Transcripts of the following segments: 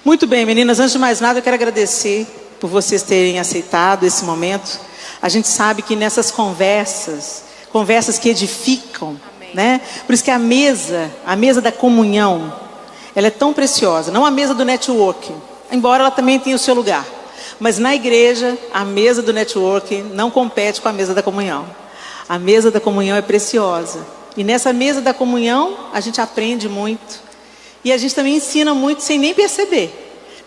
Muito bem, meninas, antes de mais nada eu quero agradecer por vocês terem aceitado esse momento. A gente sabe que nessas conversas que edificam, né? Por isso que a mesa da comunhão, ela é tão preciosa. Não a mesa do networking, embora ela também tenha o seu lugar. Mas na igreja, a mesa do networking não compete com a mesa da comunhão. A mesa da comunhão é preciosa. E nessa mesa da comunhão, a gente aprende muito. E a gente também ensina muito sem nem perceber.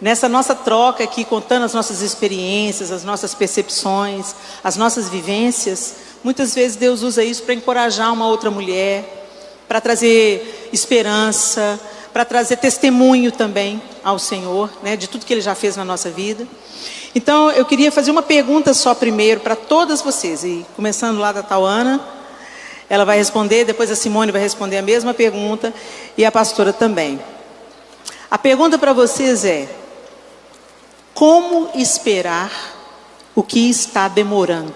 Nessa nossa troca aqui, contando as nossas experiências, as nossas percepções, as nossas vivências, muitas vezes Deus usa isso para encorajar uma outra mulher, para trazer esperança, para trazer testemunho também ao Senhor, né, de tudo que Ele já fez na nossa vida. Então, eu queria fazer uma pergunta só primeiro para todas vocês, e começando lá da Tauana, ela vai responder, depois a Simone vai responder a mesma pergunta, e a pastora também. A pergunta para vocês é: como esperar o que está demorando?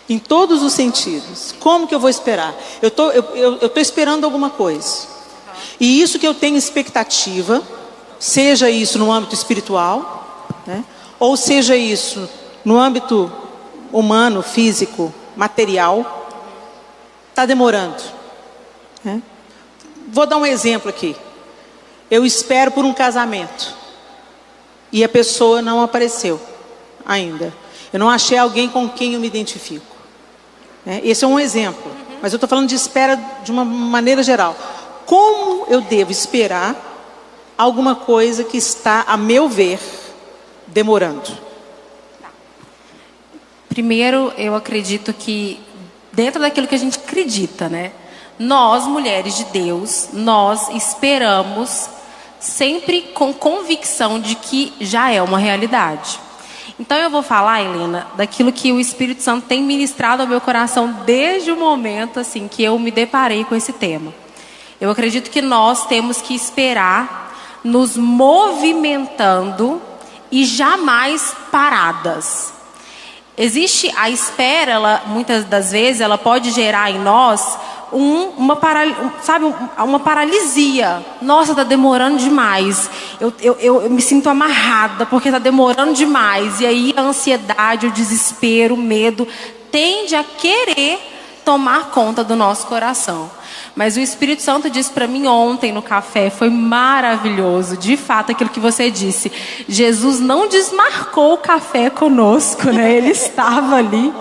Em todos os sentidos. Como que eu vou esperar? Eu tô esperando alguma coisa. E isso que eu tenho expectativa, seja isso no âmbito espiritual, né? Ou seja isso no âmbito humano, físico, material, está demorando, né? Vou dar um exemplo aqui. Eu espero por um casamento e a pessoa não apareceu ainda. Eu não achei alguém com quem eu me identifico, né? Esse é um exemplo, mas eu estou falando de espera de uma maneira geral. Como eu devo esperar alguma coisa que está, a meu ver, demorando? Primeiro, eu acredito que dentro daquilo que a gente acredita, né? Nós, mulheres de Deus, nós esperamos sempre com convicção de que já é uma realidade. Então eu vou falar, Helena, daquilo que o Espírito Santo tem ministrado ao meu coração desde o momento assim que eu me deparei com esse tema. Eu acredito que nós temos que esperar nos movimentando e jamais paradas. Existe a espera, ela, muitas das vezes, ela pode gerar em nós uma paralisia. Nossa, está demorando demais. Eu me sinto amarrada porque está demorando demais. E aí a ansiedade, o desespero, o medo tende a querer tomar conta do nosso coração. Mas o Espírito Santo disse para mim ontem no café, foi maravilhoso, de fato aquilo que você disse. Jesus não desmarcou o café conosco, né? Ele estava ali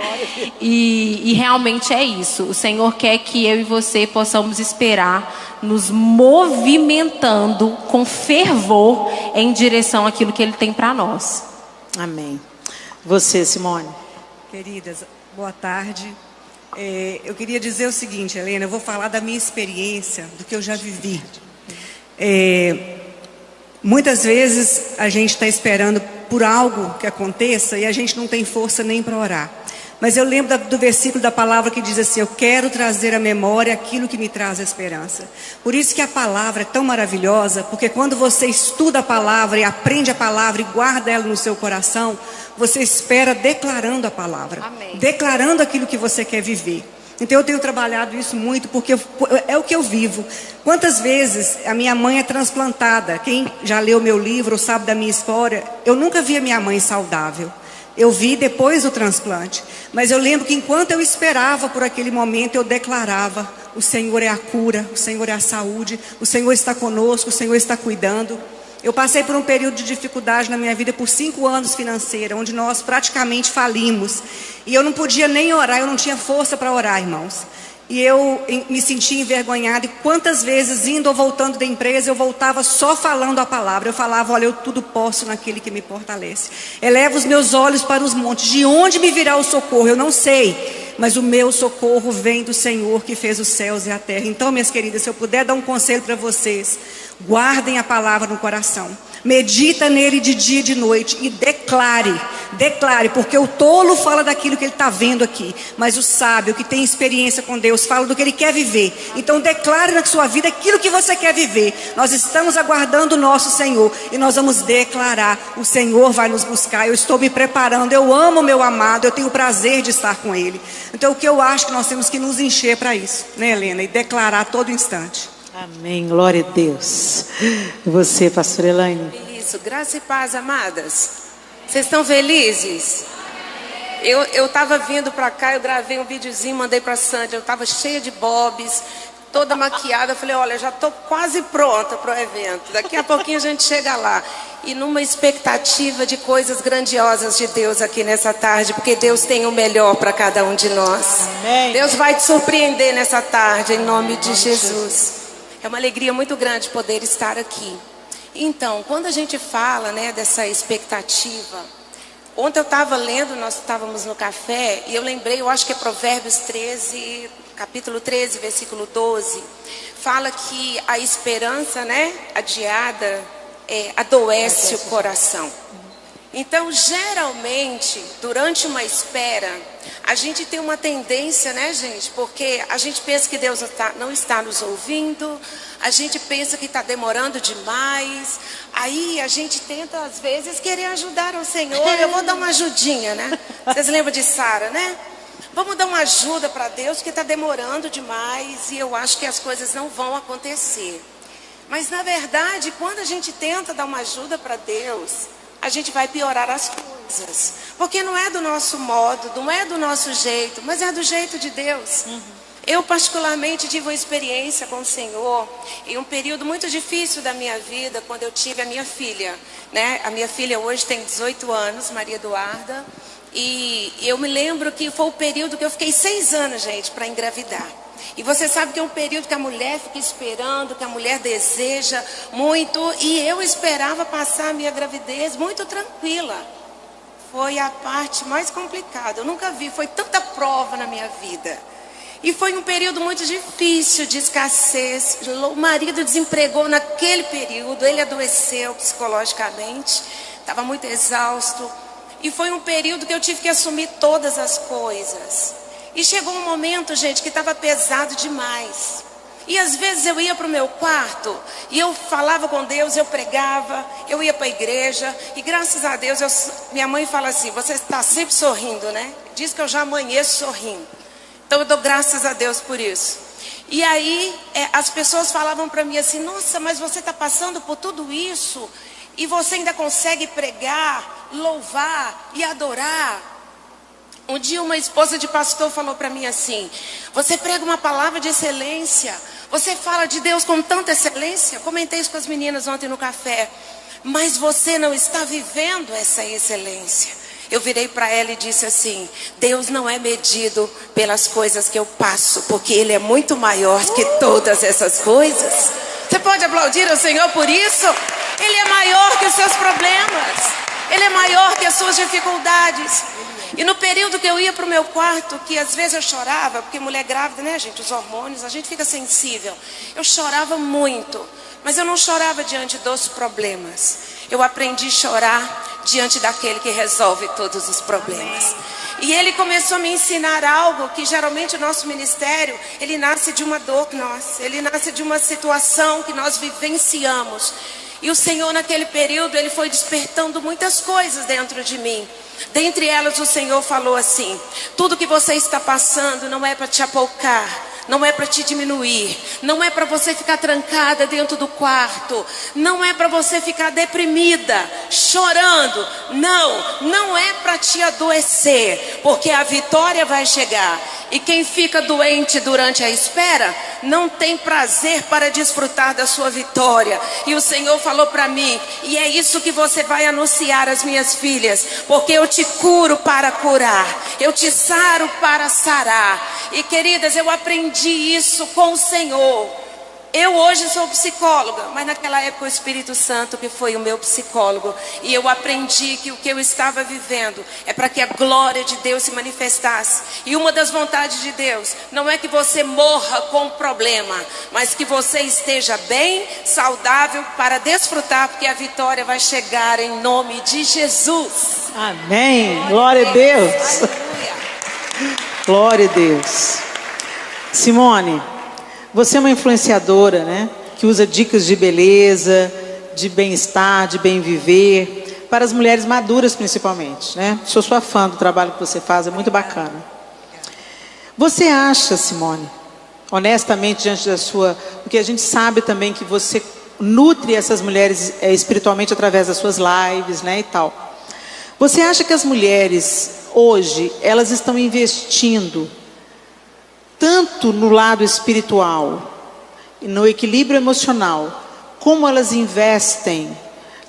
e realmente é isso. O Senhor quer que eu e você possamos esperar, nos movimentando com fervor em direção àquilo que Ele tem para nós. Amém. Você, Simone. Queridas, boa tarde. Eu queria dizer o seguinte, Helena, eu vou falar da minha experiência, do que eu já vivi. Muitas vezes a gente está esperando por algo que aconteça e a gente não tem força nem para orar. Mas eu lembro do versículo da palavra que diz assim: eu quero trazer à memória aquilo que me traz a esperança. Por isso que a palavra é tão maravilhosa, porque quando você estuda a palavra e aprende a palavra e guarda ela no seu coração, você espera declarando a palavra. Amém. Declarando aquilo que você quer viver. Então eu tenho trabalhado isso muito, porque é o que eu vivo. Quantas vezes a minha mãe é transplantada? Quem já leu meu livro ou sabe da minha história, eu nunca vi a minha mãe saudável. Eu vi depois do transplante. Mas eu lembro que enquanto eu esperava por aquele momento, eu declarava: o Senhor é a cura, o Senhor é a saúde, o Senhor está conosco, o Senhor está cuidando. Eu passei por um período de dificuldade na minha vida por 5 anos financeira, onde nós praticamente falimos. E eu não podia nem orar, eu não tinha força para orar, irmãos. E eu me sentia envergonhada. E quantas vezes, indo ou voltando da empresa, eu voltava só falando a palavra. Eu falava: olha, eu tudo posso naquele que me fortalece. Elevo os meus olhos para os montes. De onde me virá o socorro? Eu não sei. Mas o meu socorro vem do Senhor que fez os céus e a terra. Então, minhas queridas, se eu puder dar um conselho para vocês: guardem a palavra no coração. Medita nele de dia e de noite e declare, porque o tolo fala daquilo que ele está vendo aqui, mas o sábio que tem experiência com Deus fala do que ele quer viver. Então declare na sua vida aquilo que você quer viver. Nós estamos aguardando o nosso Senhor e nós vamos declarar: o Senhor vai nos buscar, eu estou me preparando, eu amo o meu amado, eu tenho o prazer de estar com Ele. Então o que eu acho que nós temos que nos encher para isso, né, Helena? E declarar a todo instante. Amém, glória a Deus. E você, pastora Elaine? Isso, graça e paz, amadas. Vocês estão felizes? Eu estava vindo para cá, eu gravei um videozinho, mandei para a Sandy. Eu estava cheia de bobs, toda maquiada. Eu falei, olha, já estou quase pronta para o evento. Daqui a pouquinho a gente chega lá. E numa expectativa de coisas grandiosas de Deus aqui nessa tarde, porque Deus tem o melhor para cada um de nós. Amém. Deus vai te surpreender nessa tarde, em nome de Jesus. É uma alegria muito grande poder estar aqui. Então, quando a gente fala, né, dessa expectativa, ontem eu estava lendo, nós estávamos no café, e eu lembrei, eu acho que é Provérbios 13, capítulo 13, versículo 12, fala que a esperança, né, adiada, adoece o coração. Então, geralmente, durante uma espera, a gente tem uma tendência, né, gente? Porque a gente pensa que Deus não está nos ouvindo, a gente pensa que está demorando demais. Aí a gente tenta, às vezes, querer ajudar o Senhor. Eu vou dar uma ajudinha, né? Vocês lembram de Sara, né? Vamos dar uma ajuda para Deus, porque está demorando demais e eu acho que as coisas não vão acontecer. Mas, na verdade, quando a gente tenta dar uma ajuda para Deus, a gente vai piorar as coisas. Porque não é do nosso modo, não é do nosso jeito, mas é do jeito de Deus. Eu, particularmente, tive uma experiência com o Senhor em um período muito difícil da minha vida, quando eu tive a minha filha, né? A minha filha hoje tem 18 anos, Maria Eduarda. E eu me lembro que foi o período que eu fiquei 6 anos, gente, para engravidar. E você sabe que é um período que a mulher fica esperando, que a mulher deseja muito. E eu esperava passar a minha gravidez muito tranquila. Foi a parte mais complicada. Eu nunca vi, foi tanta prova na minha vida. E foi um período muito difícil de escassez. O marido desempregou naquele período, ele adoeceu psicologicamente, estava muito exausto. E foi um período que eu tive que assumir todas as coisas. E chegou um momento, gente, que estava pesado demais. E às vezes eu ia para o meu quarto e eu falava com Deus, eu pregava, eu ia para a igreja. E graças a Deus, minha mãe fala assim, você está sempre sorrindo, né? Diz que eu já amanheço sorrindo. Então eu dou graças a Deus por isso. E aí as pessoas falavam para mim assim, nossa, mas você está passando por tudo isso e você ainda consegue pregar, louvar e adorar. Um dia uma esposa de pastor falou para mim assim, você prega uma palavra de excelência, você fala de Deus com tanta excelência. Comentei isso com as meninas ontem no café, mas você não está vivendo essa excelência. Eu virei para ela e disse assim, Deus não é medido pelas coisas que eu passo, porque Ele é muito maior que todas essas coisas. Você pode aplaudir ao Senhor por isso? Ele é maior que os seus problemas, Ele é maior que as suas dificuldades. E no período que eu ia para o meu quarto, que às vezes eu chorava, porque mulher grávida, né, gente, os hormônios, a gente fica sensível. Eu chorava muito, mas eu não chorava diante dos problemas. Eu aprendi a chorar diante daquele que resolve todos os problemas. E ele começou a me ensinar algo que geralmente o nosso ministério, ele nasce de uma dor nossa, ele nasce de uma situação que nós vivenciamos. E o Senhor naquele período, Ele foi despertando muitas coisas dentro de mim. Dentre elas o Senhor falou assim, tudo que você está passando não é para te apoucar, não é para te diminuir, não é para você ficar trancada dentro do quarto, não é para você ficar deprimida, chorando, não é para te adoecer, porque a vitória vai chegar. E quem fica doente durante a espera, não tem prazer para desfrutar da sua vitória. E o Senhor falou para mim, e é isso que você vai anunciar às minhas filhas, porque eu te curo para curar, eu te saro para sarar. E queridas, eu aprendi isso com o Senhor. Eu hoje sou psicóloga, mas naquela época o Espírito Santo que foi o meu psicólogo. E eu aprendi que o que eu estava vivendo é para que a glória de Deus se manifestasse. E uma das vontades de Deus não é que você morra com o problema, mas que você esteja bem, saudável para desfrutar, porque a vitória vai chegar em nome de Jesus. Amém. Glória a Deus. Glória a Deus. Simone, você é uma influenciadora, né? Que usa dicas de beleza, de bem-estar, de bem viver, para as mulheres maduras principalmente, né? Sou sua fã do trabalho que você faz, é muito bacana. Você acha, Simone, honestamente diante da sua... Porque a gente sabe também que você nutre essas mulheres espiritualmente através das suas lives, né, e tal. Você acha que as mulheres hoje, elas estão investindo tanto no lado espiritual, no equilíbrio emocional, como elas investem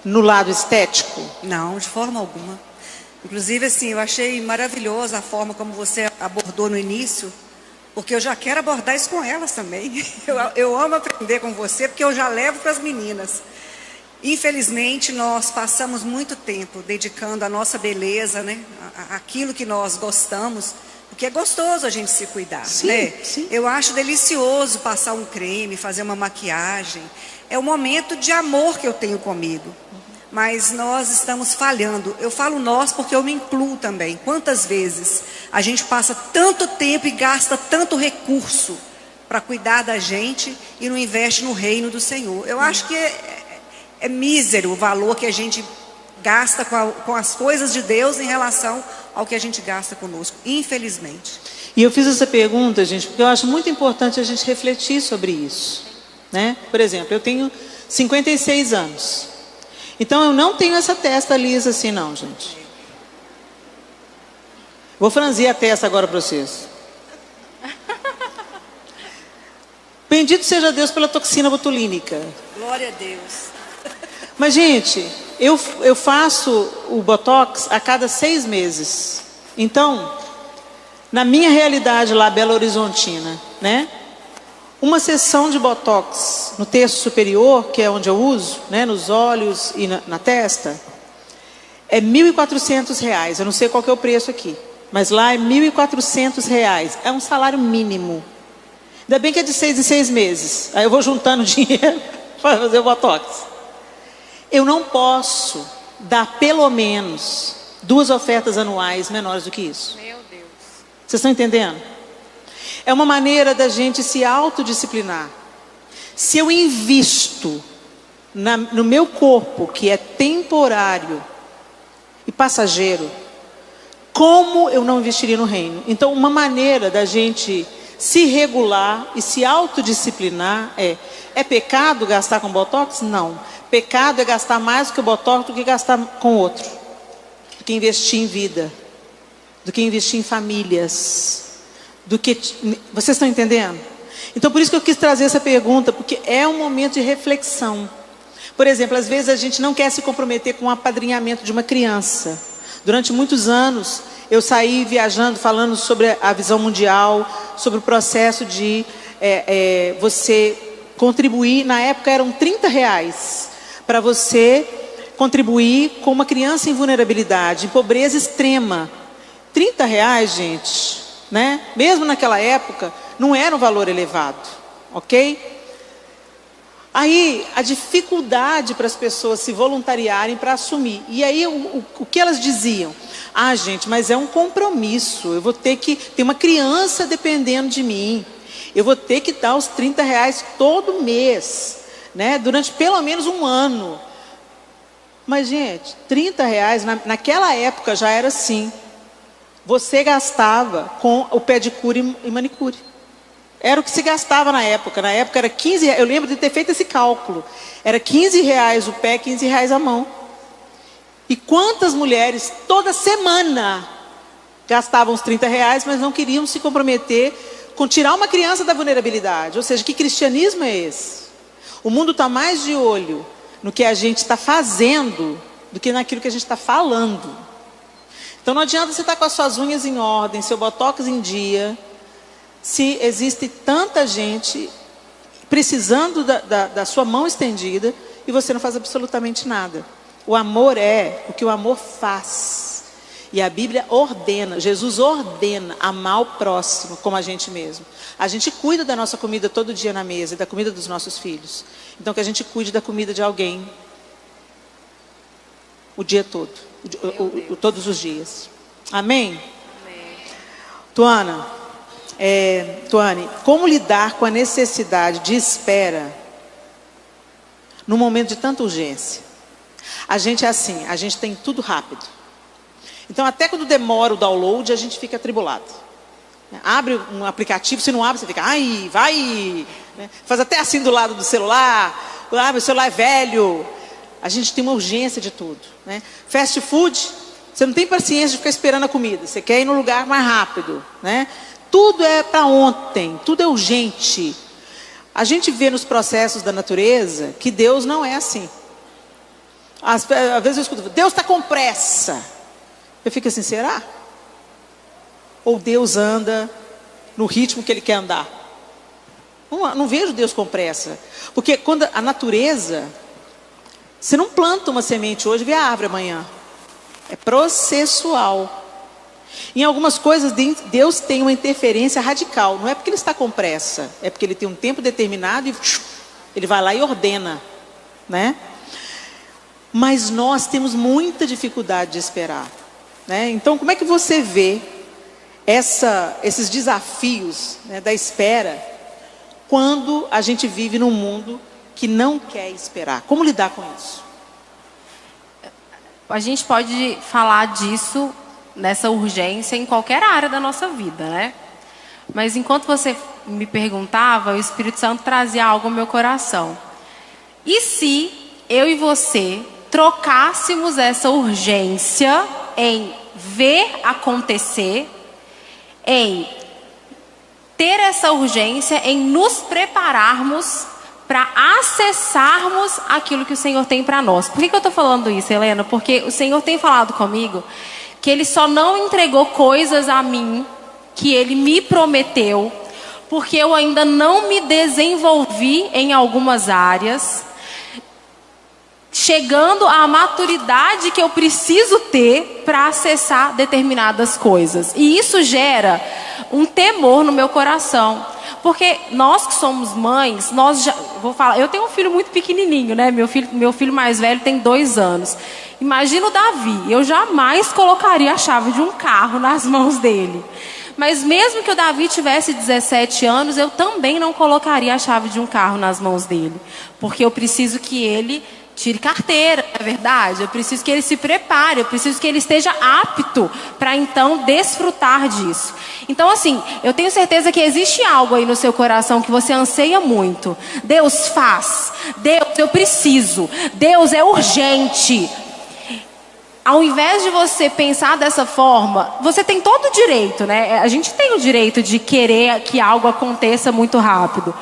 no lado estético? Não, de forma alguma. Inclusive, assim, eu achei maravilhosa a forma como você abordou no início, porque eu já quero abordar isso com elas também. Eu amo aprender com você, porque eu já levo para as meninas. Infelizmente, nós passamos muito tempo dedicando a nossa beleza, né, aquilo que nós gostamos, porque é gostoso a gente se cuidar, sim, né? Sim. Eu acho delicioso passar um creme, fazer uma maquiagem. É o momento de amor que eu tenho comigo. Mas nós estamos falhando. Eu falo nós porque eu me incluo também. Quantas vezes a gente passa tanto tempo e gasta tanto recurso para cuidar da gente e não investe no reino do Senhor? Eu acho que é mísero o valor que a gente gasta com as coisas de Deus em relação ao que a gente gasta conosco, infelizmente. E eu fiz essa pergunta, gente, porque eu acho muito importante a gente refletir sobre isso, né? Por exemplo, eu tenho 56 anos. Então eu não tenho essa testa lisa assim não, gente. Vou franzir a testa agora para vocês. Bendito seja Deus pela toxina botulínica. Glória a Deus. Mas, gente, eu faço o Botox a cada 6 meses. Então, na minha realidade lá, Belo Horizontina, né? Uma sessão de Botox no terço superior, que é onde eu uso, né, nos olhos e na testa, é R$1.400. Eu não sei qual que é o preço aqui, mas lá é R$1.400. É um salário mínimo. Ainda bem que é de 6 em 6 meses. Aí eu vou juntando dinheiro para fazer o Botox. Eu não posso dar pelo menos 2 ofertas anuais menores do que isso. Meu Deus. Vocês estão entendendo? É uma maneira da gente se autodisciplinar. Se eu invisto no meu corpo, que é temporário e passageiro, como eu não investiria no reino? Então, uma maneira da gente se regular e se autodisciplinar é pecado gastar com Botox? Não. Pecado é gastar mais que o Botox do que gastar com outro. Do que investir em vida. Do que investir em famílias. Vocês estão entendendo? Então por isso que eu quis trazer essa pergunta, porque é um momento de reflexão. Por exemplo, às vezes a gente não quer se comprometer com o apadrinhamento de uma criança. Durante muitos anos eu saí viajando, falando sobre a visão mundial, sobre o processo de você contribuir. Na época eram R$30 para você contribuir com uma criança em vulnerabilidade, em pobreza extrema. R$30, gente, né? Mesmo naquela época, não era um valor elevado, ok? Aí, a dificuldade para as pessoas se voluntariarem para assumir. E aí, o que elas diziam? Ah, gente, mas é um compromisso. Eu vou ter que... Tem uma criança dependendo de mim. Eu vou ter que dar os R$30 todo mês, né? Durante pelo menos um ano. Mas, gente, R$30, naquela época já era assim. Você gastava com o pedicure e manicure. Era o que se gastava na época. Na época era R$15. Eu lembro de ter feito esse cálculo. Era R$15 o pé, R$15 a mão. E quantas mulheres toda semana gastavam os R$30, mas não queriam se comprometer com tirar uma criança da vulnerabilidade? Ou seja, que cristianismo é esse? O mundo está mais de olho no que a gente está fazendo do que naquilo que a gente está falando. Então não adianta você estar com as suas unhas em ordem, seu botox em dia, se existe tanta gente precisando da sua mão estendida e você não faz absolutamente nada. O amor é o que o amor faz. E a Bíblia ordena, Jesus ordena amar o próximo como a gente mesmo. A gente cuida da nossa comida todo dia na mesa e da comida dos nossos filhos. Então que a gente cuide da comida de alguém o dia todo, todos os dias. Amém? Amém. Tuane, como lidar com a necessidade de espera no momento de tanta urgência? A gente é assim, a gente tem tudo rápido. Então até quando demora o download, a gente fica atribulado. Abre um aplicativo, se não abre, você fica, ai, vai, né? Faz até assim do lado do celular, meu celular é velho. A gente tem uma urgência de tudo, né? Fast food, você não tem paciência de ficar esperando a comida, você quer ir no lugar mais rápido, né? Tudo é para ontem, tudo é urgente. A gente vê nos processos da natureza que Deus não é assim. Às vezes eu escuto, Deus está com pressa. Eu fico assim, será? Ou Deus anda no ritmo que Ele quer andar? Não vejo Deus com pressa. Porque quando a natureza, você não planta uma semente hoje e vê a árvore amanhã. É processual. Em algumas coisas, Deus tem uma interferência radical. Não é porque Ele está com pressa, é porque Ele tem um tempo determinado e Ele vai lá e ordena, né? Mas nós temos muita dificuldade de esperar, né? Então, como é que você vê esses desafios, né, da espera, quando a gente vive num mundo que não quer esperar? Como lidar com isso? A gente pode falar disso, nessa urgência, em qualquer área da nossa vida, né? Mas enquanto você me perguntava, o Espírito Santo trazia algo ao meu coração. E se eu e você trocássemos essa urgência em ver acontecer, em ter essa urgência em nos prepararmos para acessarmos aquilo que o Senhor tem para nós? Por que eu estou falando isso, Helena? Porque o Senhor tem falado comigo que Ele só não entregou coisas a mim que Ele me prometeu, porque eu ainda não me desenvolvi em algumas áreas, chegando à maturidade que eu preciso ter para acessar determinadas coisas. E isso gera um temor no meu coração. Porque nós que somos mães, vou falar, eu tenho um filho muito pequenininho, né? Meu filho mais velho tem 2 anos. Imagina o Davi, eu jamais colocaria a chave de um carro nas mãos dele. Mas mesmo que o Davi tivesse 17 anos, eu também não colocaria a chave de um carro nas mãos dele. Porque eu preciso que ele tire carteira, é verdade? Eu preciso que ele se prepare, eu preciso que ele esteja apto para então desfrutar disso. Então assim, eu tenho certeza que existe algo aí no seu coração que você anseia muito. Deus faz, Deus eu preciso, Deus é urgente. Ao invés de você pensar dessa forma, você tem todo o direito, né? A gente tem o direito de querer que algo aconteça muito rápido.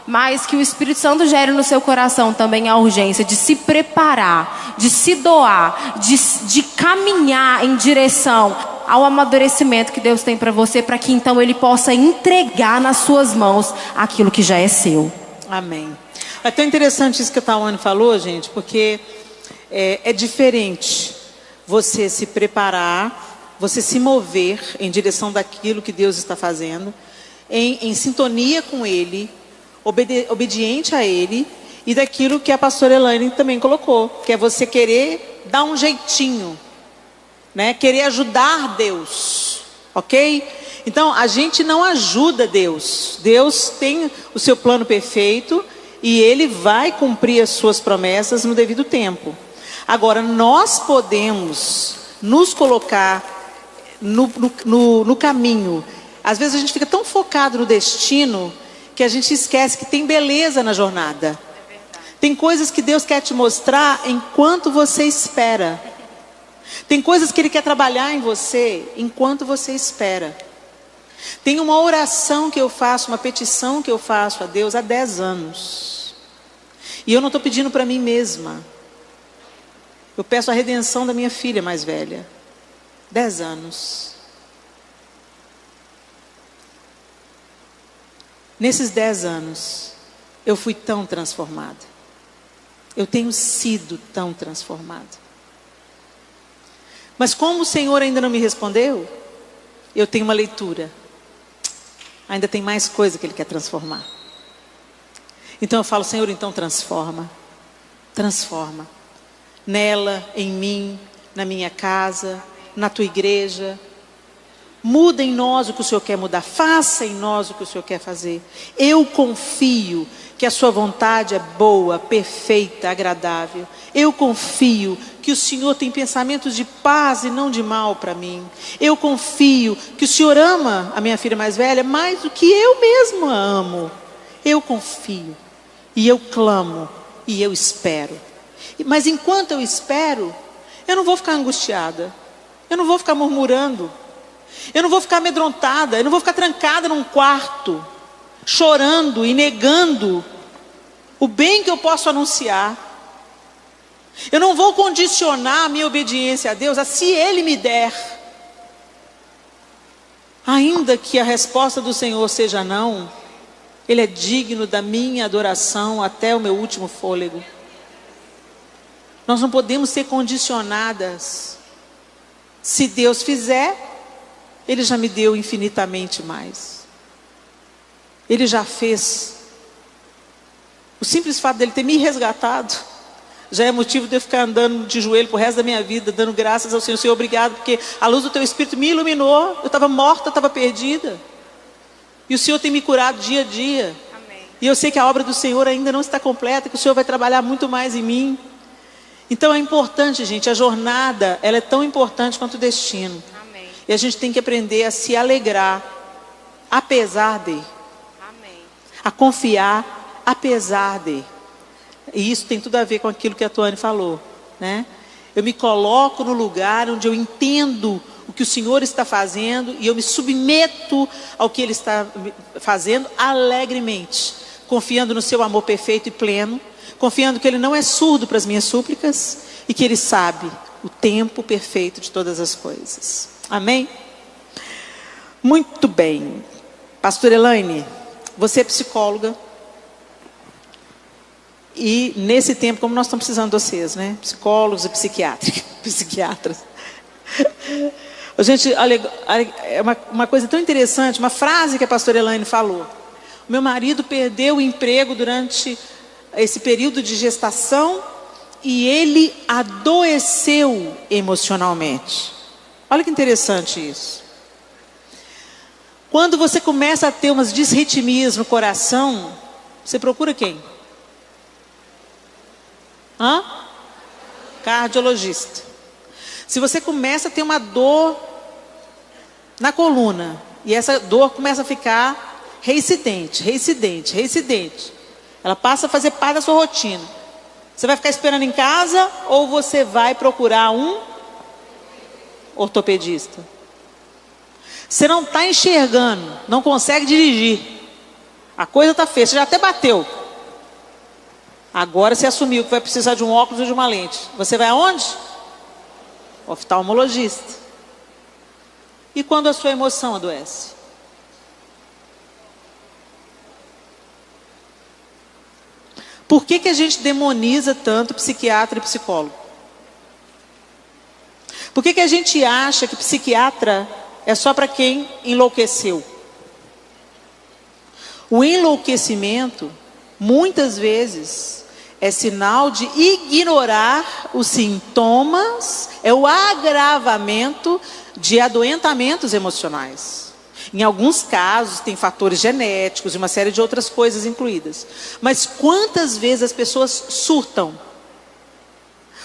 Mas que o Espírito Santo gere no seu coração também a urgência de se preparar, de se doar, de caminhar em direção ao amadurecimento que Deus tem para você, para que então Ele possa entregar nas suas mãos aquilo que já é seu. Amém. É tão interessante isso que a Tawane falou, gente, porque é diferente você se preparar, você se mover em direção daquilo que Deus está fazendo, em sintonia com Ele, obediente a Ele, e daquilo que a pastora Elaine também colocou, que é você querer dar um jeitinho, né? Querer ajudar Deus, ok? Então a gente não ajuda Deus. Deus tem o seu plano perfeito e Ele vai cumprir as suas promessas no devido tempo. Agora nós podemos nos colocar no caminho. Às vezes a gente fica tão focado no destino que a gente esquece que tem beleza na jornada. Tem coisas que Deus quer te mostrar enquanto você espera. Tem coisas que Ele quer trabalhar em você enquanto você espera. Tem uma oração que eu faço, uma petição que eu faço a Deus há 10 anos. E eu não estou pedindo para mim mesma. Eu peço a redenção da minha filha mais velha. 10 anos. Nesses 10 anos, eu fui tão transformada. Eu tenho sido tão transformada. Mas como o Senhor ainda não me respondeu, eu tenho uma leitura. Ainda tem mais coisa que Ele quer transformar. Então eu falo, Senhor, então transforma. Transforma. Nela, em mim, na minha casa, na tua igreja. Muda em nós o que o Senhor quer mudar. Faça em nós o que o Senhor quer fazer. Eu confio que a sua vontade é boa, perfeita, agradável. Eu confio que o Senhor tem pensamentos de paz e não de mal para mim. Eu confio que o Senhor ama a minha filha mais velha mais do que eu mesmo a amo. Eu confio e eu clamo e eu espero. Mas enquanto eu espero, eu não vou ficar angustiada. Eu não vou ficar murmurando. Eu não vou ficar amedrontada. Eu não vou ficar trancada num quarto, chorando e negando o bem que eu posso anunciar. Eu não vou condicionar a minha obediência a Deus a se Ele me der. Ainda que a resposta do Senhor seja não, Ele é digno da minha adoração até o meu último fôlego. Nós não podemos ser condicionadas. Se Deus fizer, Ele já me deu infinitamente mais. Ele já fez. O simples fato dele ter me resgatado já é motivo de eu ficar andando de joelho pro resto da minha vida, dando graças ao Senhor. Senhor, obrigado, porque a luz do teu Espírito me iluminou. Eu estava morta, estava perdida. E o Senhor tem me curado dia a dia. Amém. E eu sei que a obra do Senhor ainda não está completa, que o Senhor vai trabalhar muito mais em mim. Então é importante, gente, a jornada, ela é tão importante quanto o destino. Amém. E a gente tem que aprender a se alegrar, apesar de. Amém. A confiar, apesar de. E isso tem tudo a ver com aquilo que a Tuane falou, né? Eu me coloco no lugar onde eu entendo o que o Senhor está fazendo e eu me submeto ao que Ele está fazendo alegremente, confiando no seu amor perfeito e pleno, confiando que Ele não é surdo para as minhas súplicas e que Ele sabe o tempo perfeito de todas as coisas. Amém? Muito bem. Pastora Elaine, você é psicóloga. E nesse tempo, como nós estamos precisando de vocês, né? Psicólogos e psiquiatras. Gente, é uma coisa tão interessante, uma frase que a pastora Elaine falou. Meu marido perdeu o emprego durante esse período de gestação e ele adoeceu emocionalmente. Olha que interessante isso. Quando você começa a ter umas disritmias no coração, você procura quem? Cardiologista. Se você começa a ter uma dor na coluna e essa dor começa a ficar reincidente, ela passa a fazer parte da sua rotina, você vai ficar esperando em casa ou você vai procurar um ortopedista? Você não está enxergando, não consegue dirigir, a coisa está feia, você já até bateu. Agora você assumiu que vai precisar de um óculos ou de uma lente. Você vai aonde? Oftalmologista. E quando a sua emoção adoece? Por que a gente demoniza tanto psiquiatra e psicólogo? Por que a gente acha que psiquiatra é só para quem enlouqueceu? O enlouquecimento, muitas vezes, é sinal de ignorar os sintomas, é o agravamento de adoentamentos emocionais. Em alguns casos tem fatores genéticos e uma série de outras coisas incluídas. Mas quantas vezes as pessoas surtam?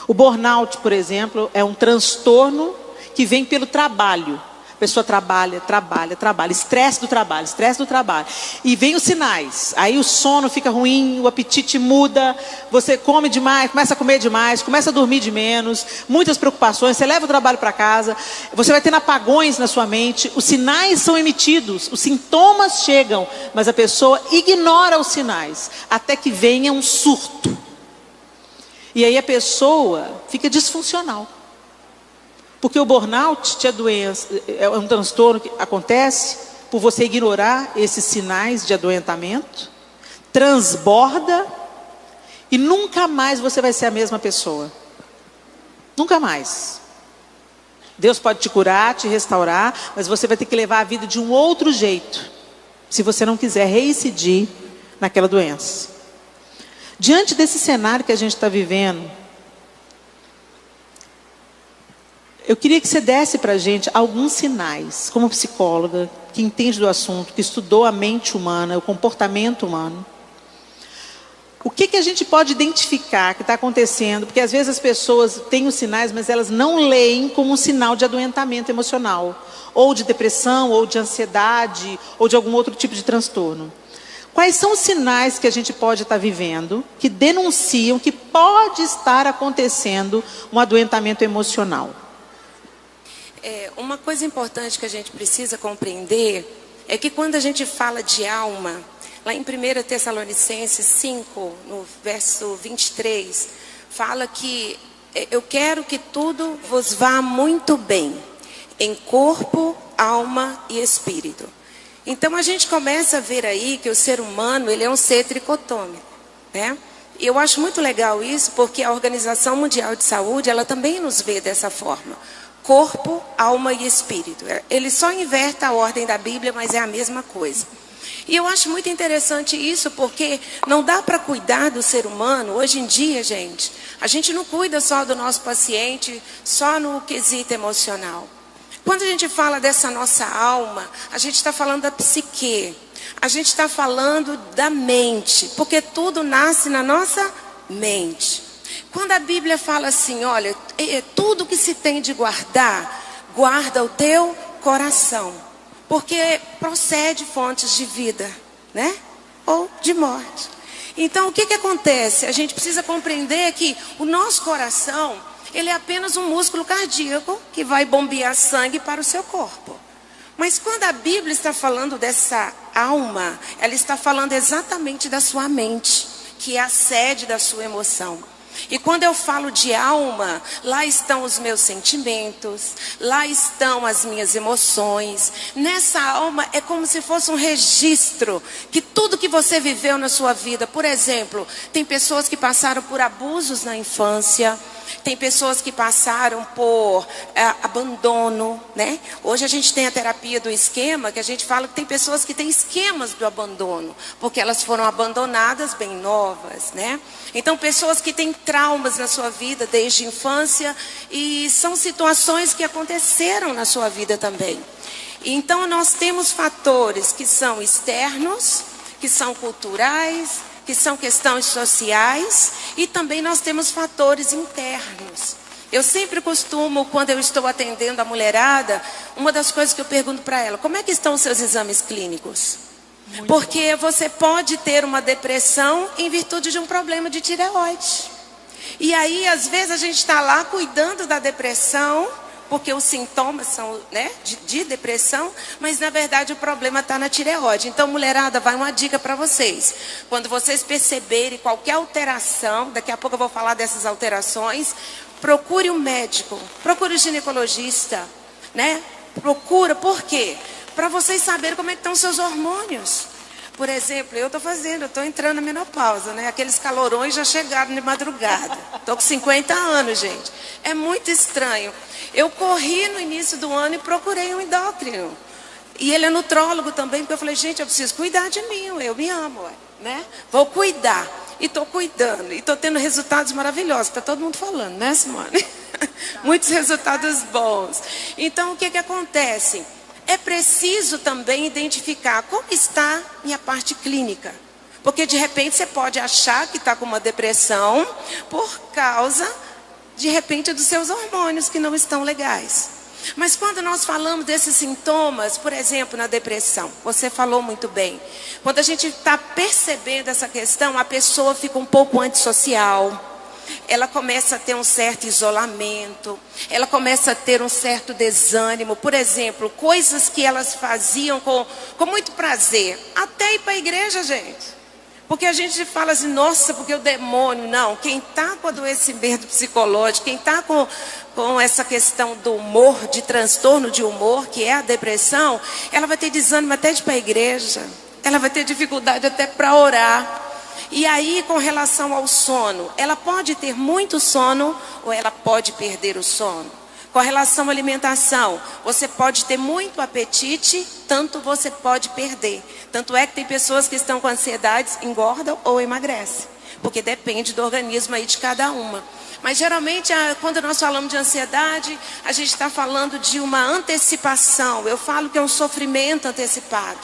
O burnout, por exemplo, é um transtorno que vem pelo trabalho. A pessoa trabalha, estresse do trabalho. E vem os sinais. Aí o sono fica ruim, o apetite muda, você come demais, começa a comer demais, começa a dormir de menos, muitas preocupações, você leva o trabalho para casa, você vai tendo apagões na sua mente, os sinais são emitidos, os sintomas chegam, mas a pessoa ignora os sinais, até que venha um surto. E aí a pessoa fica disfuncional. Porque o burnout é um transtorno que acontece por você ignorar esses sinais de adoentamento, transborda e nunca mais você vai ser a mesma pessoa. Nunca mais. Deus pode te curar, te restaurar, mas você vai ter que levar a vida de um outro jeito, se você não quiser reincidir naquela doença. Diante desse cenário que a gente está vivendo, Eu queria que você desse para a gente alguns sinais, como psicóloga, que entende do assunto, que estudou a mente humana, o comportamento humano. O que a gente pode identificar que está acontecendo? Porque às vezes as pessoas têm os sinais, mas elas não leem como um sinal de adoentamento emocional, ou de depressão, ou de ansiedade, ou de algum outro tipo de transtorno. Quais são os sinais que a gente pode estar vivendo, que denunciam que pode estar acontecendo um adoentamento emocional? Uma coisa importante que a gente precisa compreender é que quando a gente fala de alma, lá em 1 Tessalonicenses 5, no verso 23, fala que eu quero que tudo vos vá muito bem, em corpo, alma e espírito. Então a gente começa a ver aí que o ser humano, ele é um ser tricotômico, né? E eu acho muito legal isso, porque a Organização Mundial de Saúde, ela também nos vê dessa forma. Corpo, alma e espírito. Ele só inverte a ordem da Bíblia, mas é a mesma coisa. E eu acho muito interessante isso, porque não dá para cuidar do ser humano. Hoje em dia, gente, a gente não cuida só do nosso paciente, só no quesito emocional. Quando a gente fala dessa nossa alma, a gente está falando da psique. A gente está falando da mente, porque tudo nasce na nossa mente. Quando a Bíblia fala assim, olha, tudo que se tem de guardar, guarda o teu coração. Porque procede fontes de vida, né? Ou de morte. Então, o que acontece? A gente precisa compreender que o nosso coração, ele é apenas um músculo cardíaco que vai bombear sangue para o seu corpo. Mas quando a Bíblia está falando dessa alma, ela está falando exatamente da sua mente, que é a sede da sua emoção. E quando eu falo de alma, lá estão os meus sentimentos, lá estão as minhas emoções. Nessa alma é como se fosse um registro, que tudo que você viveu na sua vida, por exemplo, tem pessoas que passaram por abusos na infância, tem pessoas que passaram por abandono, né? Hoje a gente tem a terapia do esquema, que a gente fala que tem pessoas que têm esquemas do abandono, porque elas foram abandonadas bem novas, né? Então, pessoas que têm traumas na sua vida desde a infância, e são situações que aconteceram na sua vida também. Então, nós temos fatores que são externos, que são culturais, que são questões sociais, e também nós temos fatores internos. Eu sempre costumo, quando eu estou atendendo a mulherada, uma das coisas que eu pergunto para ela, como é que estão os seus exames clínicos? Porque você pode ter uma depressão em virtude de um problema de tireoide. E aí, às vezes, a gente está lá cuidando da depressão, porque os sintomas são, né, de depressão, mas na verdade o problema está na tireoide. Então, mulherada, vai uma dica para vocês. Quando vocês perceberem qualquer alteração, daqui a pouco eu vou falar dessas alterações, procure um médico, procure um ginecologista, né? Procura, por quê? Para vocês saberem como é que estão os seus hormônios. Por exemplo, eu estou entrando na menopausa, né? Aqueles calorões já chegaram de madrugada. Estou com 50 anos, gente. É muito estranho. Eu corri no início do ano e procurei um endócrino. E ele é nutrólogo também, porque eu falei, gente, eu preciso cuidar de mim, eu me amo, né? Vou cuidar. E estou cuidando. E estou tendo resultados maravilhosos. Está todo mundo falando, né, Simone? Muitos resultados bons. Então, o que acontece? É preciso também identificar como está minha parte clínica. Porque, de repente, você pode achar que está com uma depressão por causa, de repente, dos seus hormônios que não estão legais. Mas quando nós falamos desses sintomas, por exemplo, na depressão, você falou muito bem. Quando a gente está percebendo essa questão, a pessoa fica um pouco antissocial. Ela começa a ter um certo isolamento, ela começa a ter um certo desânimo. Por exemplo, coisas que elas faziam com muito prazer, até ir para a igreja, gente. Porque a gente fala assim, nossa, porque o demônio, não. Quem está com adoecimento psicológico, quem está com essa questão do humor, de transtorno de humor, que é a depressão, ela vai ter desânimo até de ir para a igreja, ela vai ter dificuldade até para orar. E aí, com relação ao sono, ela pode ter muito sono ou ela pode perder o sono. Com relação à alimentação, você pode ter muito apetite, tanto você pode perder. Tanto é que tem pessoas que estão com ansiedade, engordam ou emagrecem. porque depende do organismo aí de cada uma. Mas geralmente, quando nós falamos de ansiedade, a gente está falando de uma antecipação. Eu falo que é um sofrimento antecipado.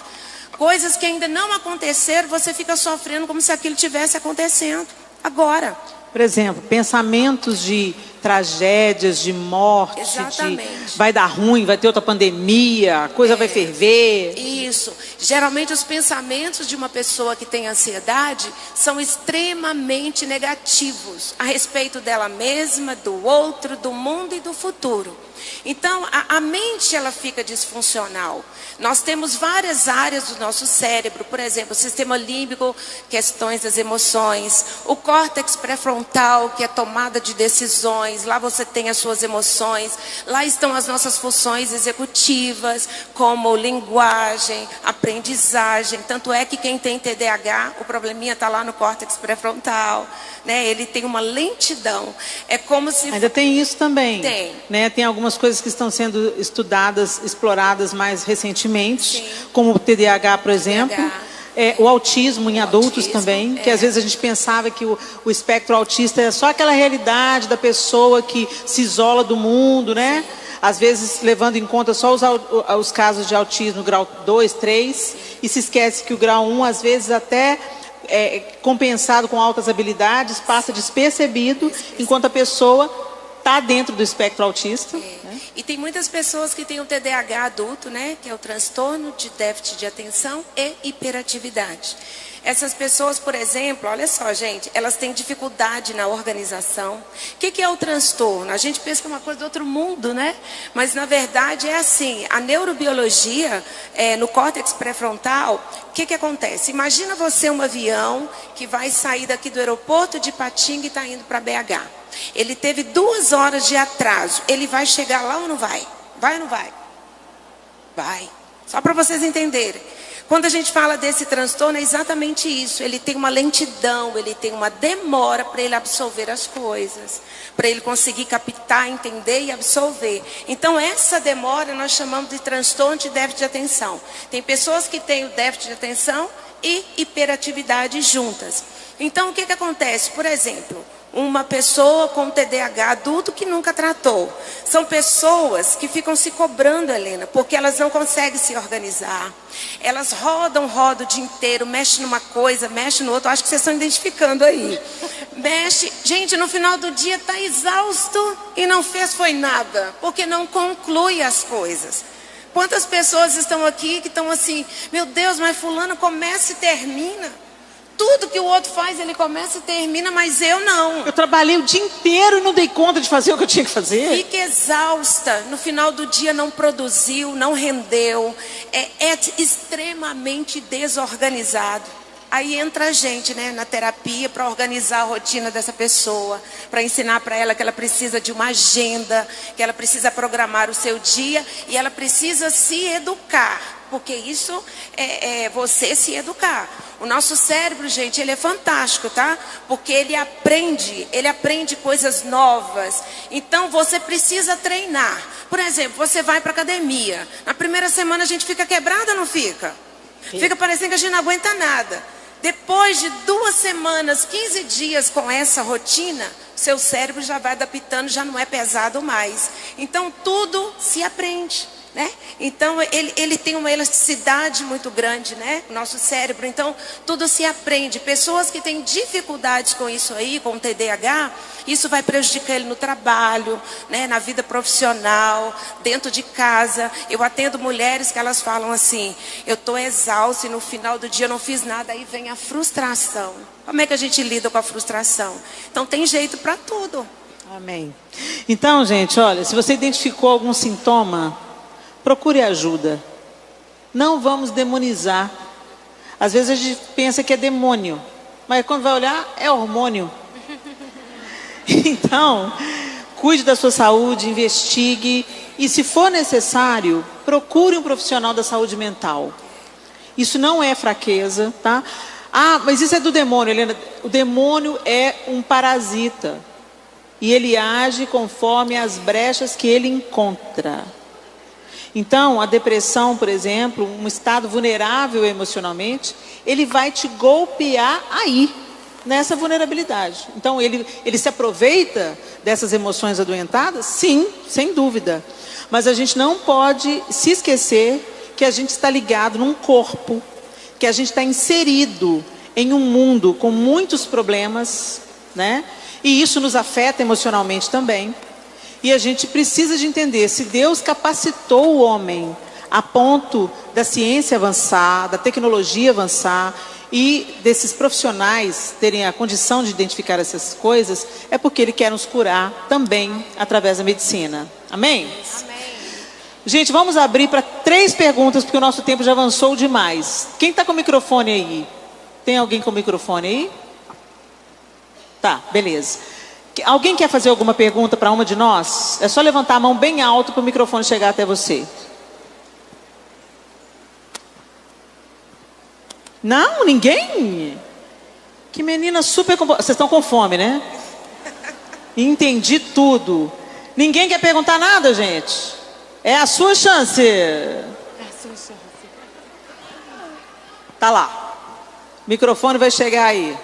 Coisas que ainda não aconteceram, você fica sofrendo como se aquilo tivesse acontecendo agora. Por exemplo, pensamentos de tragédias, de morte, Exatamente. Vai dar ruim, vai ter outra pandemia, a coisa vai ferver. Isso. Geralmente os pensamentos de uma pessoa que tem ansiedade são extremamente negativos a respeito dela mesma, do outro, do mundo e do futuro. Então, a mente ela fica disfuncional. Nós temos várias áreas do nosso cérebro, por exemplo, o sistema límbico, questões das emoções, o córtex pré-frontal, que é tomada de decisões, lá você tem as suas emoções, lá estão as nossas funções executivas, como linguagem, aprendizagem. Tanto é que quem tem TDAH, o probleminha está lá no córtex pré-frontal, né? Ele tem uma lentidão. É como se... Ainda tem isso também. Tem. Né? Tem algumas coisas que estão sendo estudadas, exploradas mais recentemente, Sim. como o TDAH, por exemplo. O autismo em adultos também, que às vezes a gente pensava que o espectro autista é só aquela realidade da pessoa que se isola do mundo, né? Às vezes levando em conta só os casos de autismo grau 2, 3, e se esquece que o grau 1, às vezes até compensado com altas habilidades, passa despercebido, enquanto a pessoa está dentro do espectro autista. Né? E tem muitas pessoas que têm o TDAH adulto, né? Que é o transtorno de déficit de atenção e hiperatividade. Essas pessoas, por exemplo, olha só, gente, elas têm dificuldade na organização. O que é o transtorno? A gente pensa que é uma coisa do outro mundo, né? Mas, na verdade, é assim. A neurobiologia, no córtex pré-frontal, o que acontece? Imagina você um avião que vai sair daqui do aeroporto de Patinga e está indo para BH. Ele teve 2 horas de atraso. Ele vai chegar lá ou não vai? Vai ou não vai? Vai. Só para vocês entenderem. Quando a gente fala desse transtorno, é exatamente isso. Ele tem uma lentidão, ele tem uma demora para ele absorver as coisas, para ele conseguir captar, entender e absorver. Então, essa demora nós chamamos de transtorno de déficit de atenção. Tem pessoas que têm o déficit de atenção e hiperatividade juntas. Então, o que acontece? Por exemplo, uma pessoa com TDAH adulto que nunca tratou. São pessoas que ficam se cobrando, Helena, porque elas não conseguem se organizar. Elas rodam o dia inteiro, mexem numa coisa, mexem no outro. Acho que vocês estão identificando aí. Mexe. Gente, no final do dia está exausto e não foi nada, porque não conclui as coisas. Quantas pessoas estão aqui que estão assim, meu Deus, mas fulano começa e termina. Tudo que o outro faz, ele começa e termina, mas eu não. Eu trabalhei o dia inteiro e não dei conta de fazer o que eu tinha que fazer. Fica exausta. No final do dia não produziu, não rendeu. É extremamente desorganizado. Aí entra a gente, né, na terapia para organizar a rotina dessa pessoa, para ensinar para ela que ela precisa de uma agenda, que ela precisa programar o seu dia e ela precisa se educar, porque isso é você se educar. O nosso cérebro, gente, ele é fantástico, tá? Porque ele aprende coisas novas. Então você precisa treinar. Por exemplo, você vai para academia. Na primeira semana a gente fica quebrada, não fica? Fica parecendo que a gente não aguenta nada. Depois de 2 semanas, 15 dias com essa rotina, seu cérebro já vai adaptando, já não é pesado mais. Então, tudo se aprende, né? Então, ele tem uma elasticidade muito grande, né? O nosso cérebro. Então, tudo se aprende. Pessoas que têm dificuldades com isso aí, com o TDAH, isso vai prejudicar ele no trabalho, né? Na vida profissional, dentro de casa. Eu atendo mulheres que elas falam assim, eu estou exausta e no final do dia eu não fiz nada, aí vem a frustração. Como é que a gente lida com a frustração? Então, tem jeito para tudo. Amém. Então, gente, olha, se você identificou algum sintoma, procure ajuda. Não vamos demonizar. Às vezes a gente pensa que é demônio, mas quando vai olhar, é hormônio. Então, cuide da sua saúde, investigue e, se for necessário, procure um profissional da saúde mental. Isso não é fraqueza, tá? Ah, mas isso é do demônio, Helena. O demônio é um parasita e ele age conforme as brechas que ele encontra. Então, a depressão, por exemplo, um estado vulnerável emocionalmente, ele vai te golpear aí. nessa vulnerabilidade. Então ele se aproveita dessas emoções adoentadas? Sim, sem dúvida. Mas a gente não pode se esquecer que a gente está ligado num corpo, que a gente está inserido em um mundo com muitos problemas, né? E isso nos afeta emocionalmente também. E a gente precisa de entender, se Deus capacitou o homem a ponto da ciência avançar, da tecnologia avançar e desses profissionais terem a condição de identificar essas coisas, é porque Ele quer nos curar também através da medicina. Amém? Amém. Gente, vamos abrir para 3 perguntas, porque o nosso tempo já avançou demais. Quem está com o microfone aí? Tem alguém com o microfone aí? Tá, beleza. Alguém quer fazer alguma pergunta para uma de nós? É só levantar a mão bem alto para o microfone chegar até você. Não? Ninguém? Que menina super... Vocês estão com fome, né? Entendi tudo. Ninguém quer perguntar nada, gente? É a sua chance. Tá lá. O microfone vai chegar aí.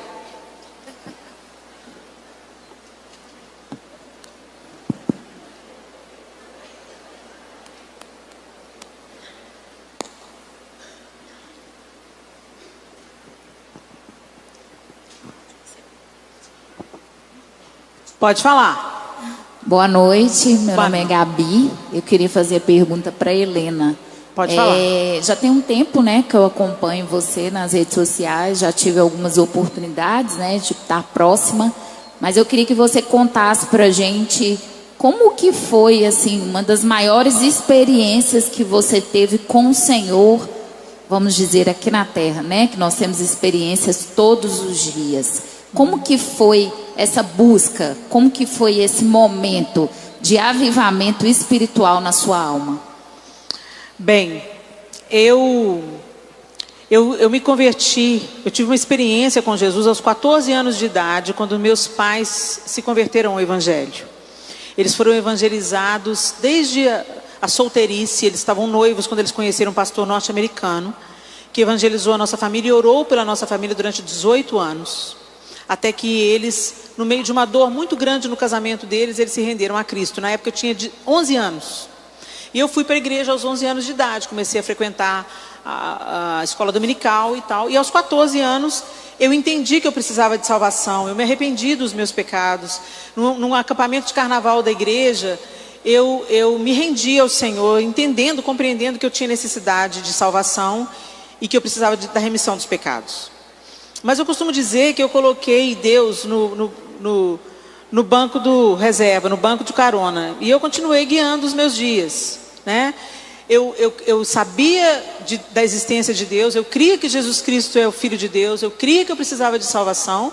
Pode falar. Boa noite, meu Boa nome é noite. Gabi. Eu queria fazer a pergunta para Helena. Pode falar. Já tem um tempo, né, que eu acompanho você nas redes sociais. Já tive algumas oportunidades, né, de estar próxima. Mas eu queria que você contasse para a gente como que foi, assim, uma das maiores experiências que você teve com o Senhor, vamos dizer, aqui na Terra, né? Que nós temos experiências todos os dias. Como que foi essa busca? Como que foi esse momento de avivamento espiritual na sua alma? Bem, eu me converti, eu tive uma experiência com Jesus aos 14 anos de idade, quando meus pais se converteram ao Evangelho. Eles foram evangelizados desde a solteirice, eles estavam noivos quando eles conheceram um pastor norte-americano, que evangelizou a nossa família e orou pela nossa família durante 18 anos. Até que eles, no meio de uma dor muito grande no casamento deles, eles se renderam a Cristo. Na época eu tinha 11 anos. E eu fui para a igreja aos 11 anos de idade. Comecei a frequentar a escola dominical e tal. E aos 14 anos eu entendi que eu precisava de salvação. Eu me arrependi dos meus pecados. Num acampamento de carnaval da igreja, eu me rendi ao Senhor, entendendo, compreendendo que eu tinha necessidade de salvação e que eu precisava da remissão dos pecados. Mas eu costumo dizer que eu coloquei Deus no banco do reserva, no banco de carona. E eu continuei guiando os meus dias, né? Eu sabia da existência de Deus, eu cria que Jesus Cristo é o Filho de Deus, eu cria que eu precisava de salvação.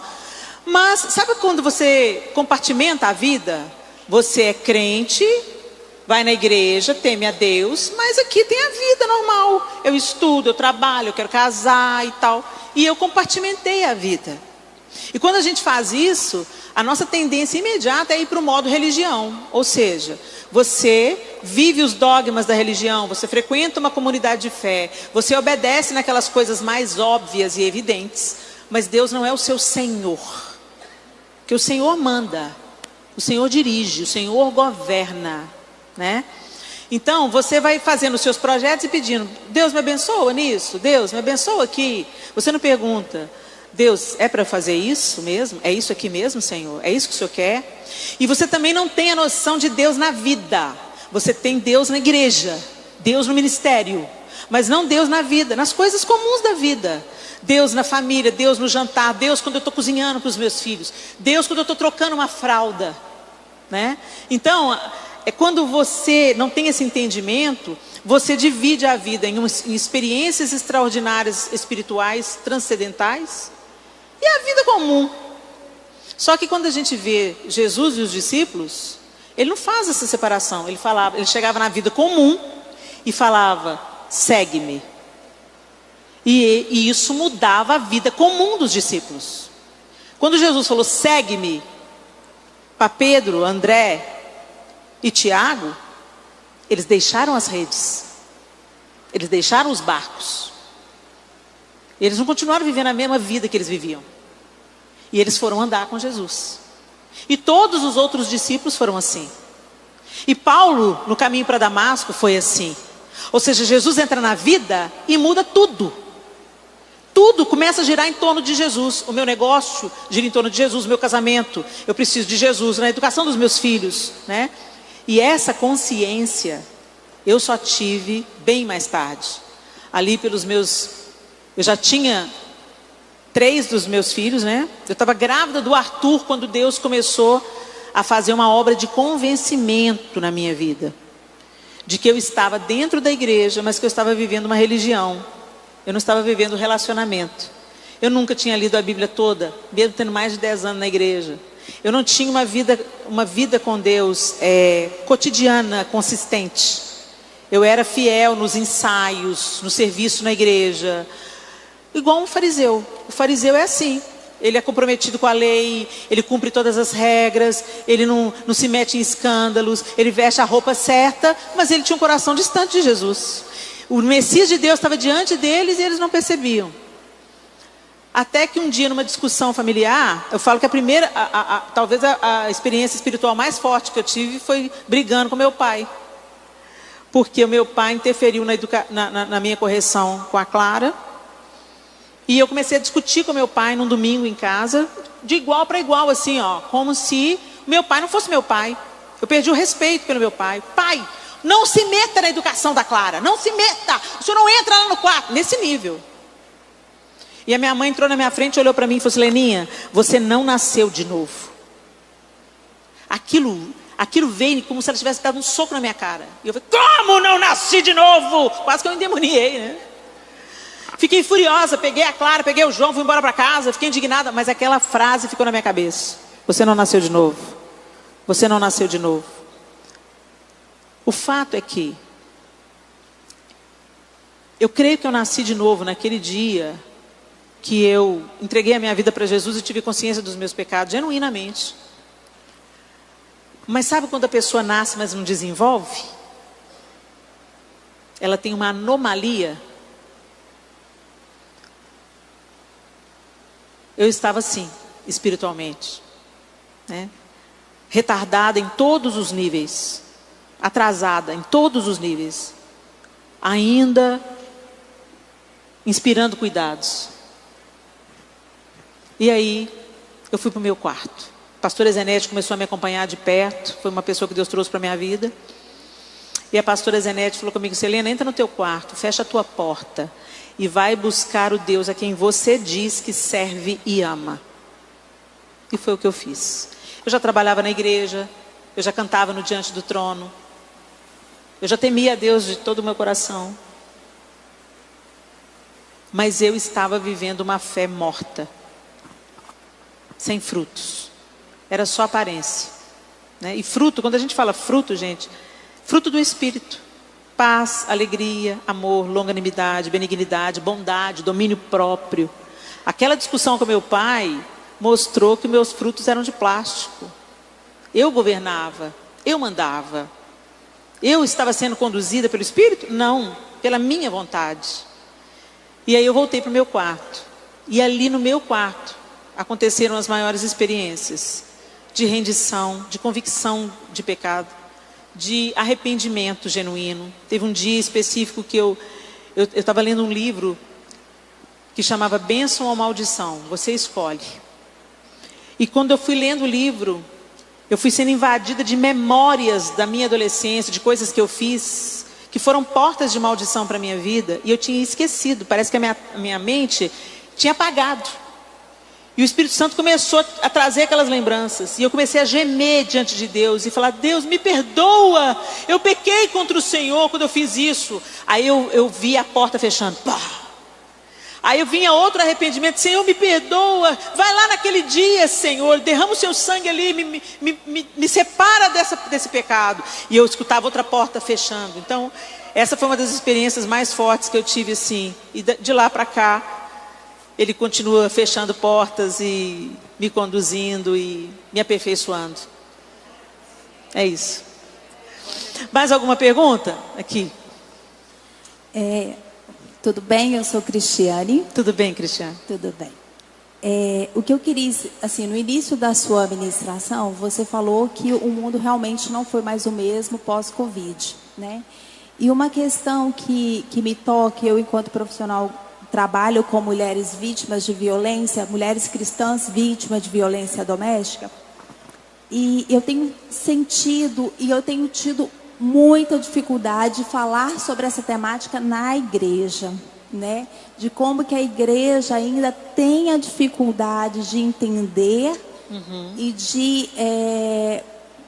Mas sabe quando você compartimenta a vida? Você é crente, vai na igreja, teme a Deus, mas aqui tem a vida normal. Eu estudo, eu trabalho, eu quero casar e tal. E eu compartimentei a vida. E quando a gente faz isso, a nossa tendência imediata é ir para o modo religião. Ou seja, você vive os dogmas da religião, você frequenta uma comunidade de fé, você obedece naquelas coisas mais óbvias e evidentes, mas Deus não é o seu Senhor. Porque o Senhor manda, o Senhor dirige, o Senhor governa, né? Então, você vai fazendo os seus projetos e pedindo, Deus me abençoa nisso, Deus me abençoa aqui. Você não pergunta, Deus, é para fazer isso mesmo? É isso aqui mesmo, Senhor? É isso que o Senhor quer? E você também não tem a noção de Deus na vida. Você tem Deus na igreja, Deus no ministério, mas não Deus na vida, nas coisas comuns da vida. Deus na família, Deus no jantar, Deus quando eu estou cozinhando para os meus filhos, Deus quando eu estou trocando uma fralda, né? Então, é quando você não tem esse entendimento, você divide a vida em experiências extraordinárias, espirituais, transcendentais, e a vida comum. Só que quando a gente vê Jesus e os discípulos, ele não faz essa separação. Ele chegava na vida comum e falava, segue-me. E isso mudava a vida comum dos discípulos. Quando Jesus falou, segue-me, para Pedro, André e Tiago, eles deixaram as redes, eles deixaram os barcos, eles não continuaram vivendo a mesma vida que eles viviam. E eles foram andar com Jesus. E todos os outros discípulos foram assim. E Paulo, no caminho para Damasco, foi assim. Ou seja, Jesus entra na vida e muda tudo. Tudo começa a girar em torno de Jesus. O meu negócio gira em torno de Jesus, o meu casamento, eu preciso de Jesus, na educação dos meus filhos, né? E essa consciência eu só tive bem mais tarde. Ali pelos meus... Eu já tinha 3 dos meus filhos, né? Eu estava grávida do Arthur quando Deus começou a fazer uma obra de convencimento na minha vida. De que eu estava dentro da igreja, mas que eu estava vivendo uma religião. Eu não estava vivendo um relacionamento. Eu nunca tinha lido a Bíblia toda, mesmo tendo mais de 10 anos na igreja. Eu não tinha uma vida com Deus cotidiana, consistente. Eu era fiel nos ensaios, no serviço na igreja. Igual um fariseu. O fariseu é assim. Ele é comprometido com a lei, ele cumpre todas as regras, ele não se mete em escândalos, ele veste a roupa certa, mas ele tinha um coração distante de Jesus. O Messias de Deus estava diante deles e eles não percebiam. Até que um dia, numa discussão familiar, eu falo que talvez a experiência espiritual mais forte que eu tive foi brigando com meu pai. Porque o meu pai interferiu na minha correção com a Clara. E eu comecei a discutir com meu pai num domingo em casa, de igual para igual, assim, ó, como se meu pai não fosse meu pai. Eu perdi o respeito pelo meu pai. Pai, não se meta na educação da Clara, não se meta, o senhor não entra lá no quarto, nesse nível. E a minha mãe entrou na minha frente, olhou para mim e falou assim: Leninha, você não nasceu de novo. Aquilo veio como se ela tivesse dado um soco na minha cara. E eu falei: como não nasci de novo? Quase que eu endemoniei, né? Fiquei furiosa, peguei a Clara, peguei o João, fui embora para casa, fiquei indignada, mas aquela frase ficou na minha cabeça: você não nasceu de novo. Você não nasceu de novo. O fato é que eu creio que eu nasci de novo naquele dia que eu entreguei a minha vida para Jesus e tive consciência dos meus pecados, genuinamente. Mas sabe quando a pessoa nasce, mas não desenvolve? Ela tem uma anomalia. Eu estava assim, espiritualmente, né? Retardada em todos os níveis, atrasada em todos os níveis, ainda inspirando cuidados. E aí, eu fui para o meu quarto. A pastora Zenete começou a me acompanhar de perto, foi uma pessoa que Deus trouxe para a minha vida. E a pastora Zenete falou comigo: Selena, entra no teu quarto, fecha a tua porta e vai buscar o Deus a quem você diz que serve e ama. E foi o que eu fiz. Eu já trabalhava na igreja, eu já cantava no Diante do Trono, eu já temia a Deus de todo o meu coração. Mas eu estava vivendo uma fé morta, sem frutos. Era só aparência, né? E fruto, quando a gente fala fruto, gente, fruto do Espírito: paz, alegria, amor, longanimidade, benignidade, bondade, domínio próprio. Aquela discussão com meu pai mostrou que meus frutos eram de plástico. Eu governava, eu mandava. Eu estava sendo conduzida pelo Espírito? Não, pela minha vontade. E aí eu voltei para o meu quarto. E ali no meu quarto aconteceram as maiores experiências de rendição, de convicção de pecado, de arrependimento genuíno. Teve um dia específico que eu estava lendo um livro que chamava Bênção ou Maldição, você escolhe. E quando eu fui lendo o livro, eu fui sendo invadida de memórias da minha adolescência, de coisas que eu fiz, que foram portas de maldição para a minha vida, e eu tinha esquecido. Parece que a minha mente tinha apagado. E o Espírito Santo começou a trazer aquelas lembranças. E eu comecei a gemer diante de Deus e falar: Deus, me perdoa. Eu pequei contra o Senhor quando eu fiz isso. Aí eu vi a porta fechando. Pá! Aí eu vinha outro arrependimento: Senhor, me perdoa. Vai lá naquele dia, Senhor. Derrama o seu sangue ali. Me separa desse pecado. E eu escutava outra porta fechando. Então, essa foi uma das experiências mais fortes que eu tive, assim. E de lá para cá, Ele continua fechando portas e me conduzindo e me aperfeiçoando. É isso. Mais alguma pergunta? Aqui. Tudo bem? Eu sou Cristiane. Tudo bem, Cristiane? Tudo bem. O que eu queria, assim, no início da sua ministração, você falou que o mundo realmente não foi mais o mesmo pós-Covid, né? E uma questão que me toca, eu enquanto profissional trabalho com mulheres vítimas de violência, mulheres cristãs vítimas de violência doméstica, e eu tenho sentido e eu tenho tido muita dificuldade de falar sobre essa temática na igreja, né? De como que a igreja ainda tem a dificuldade de entender e de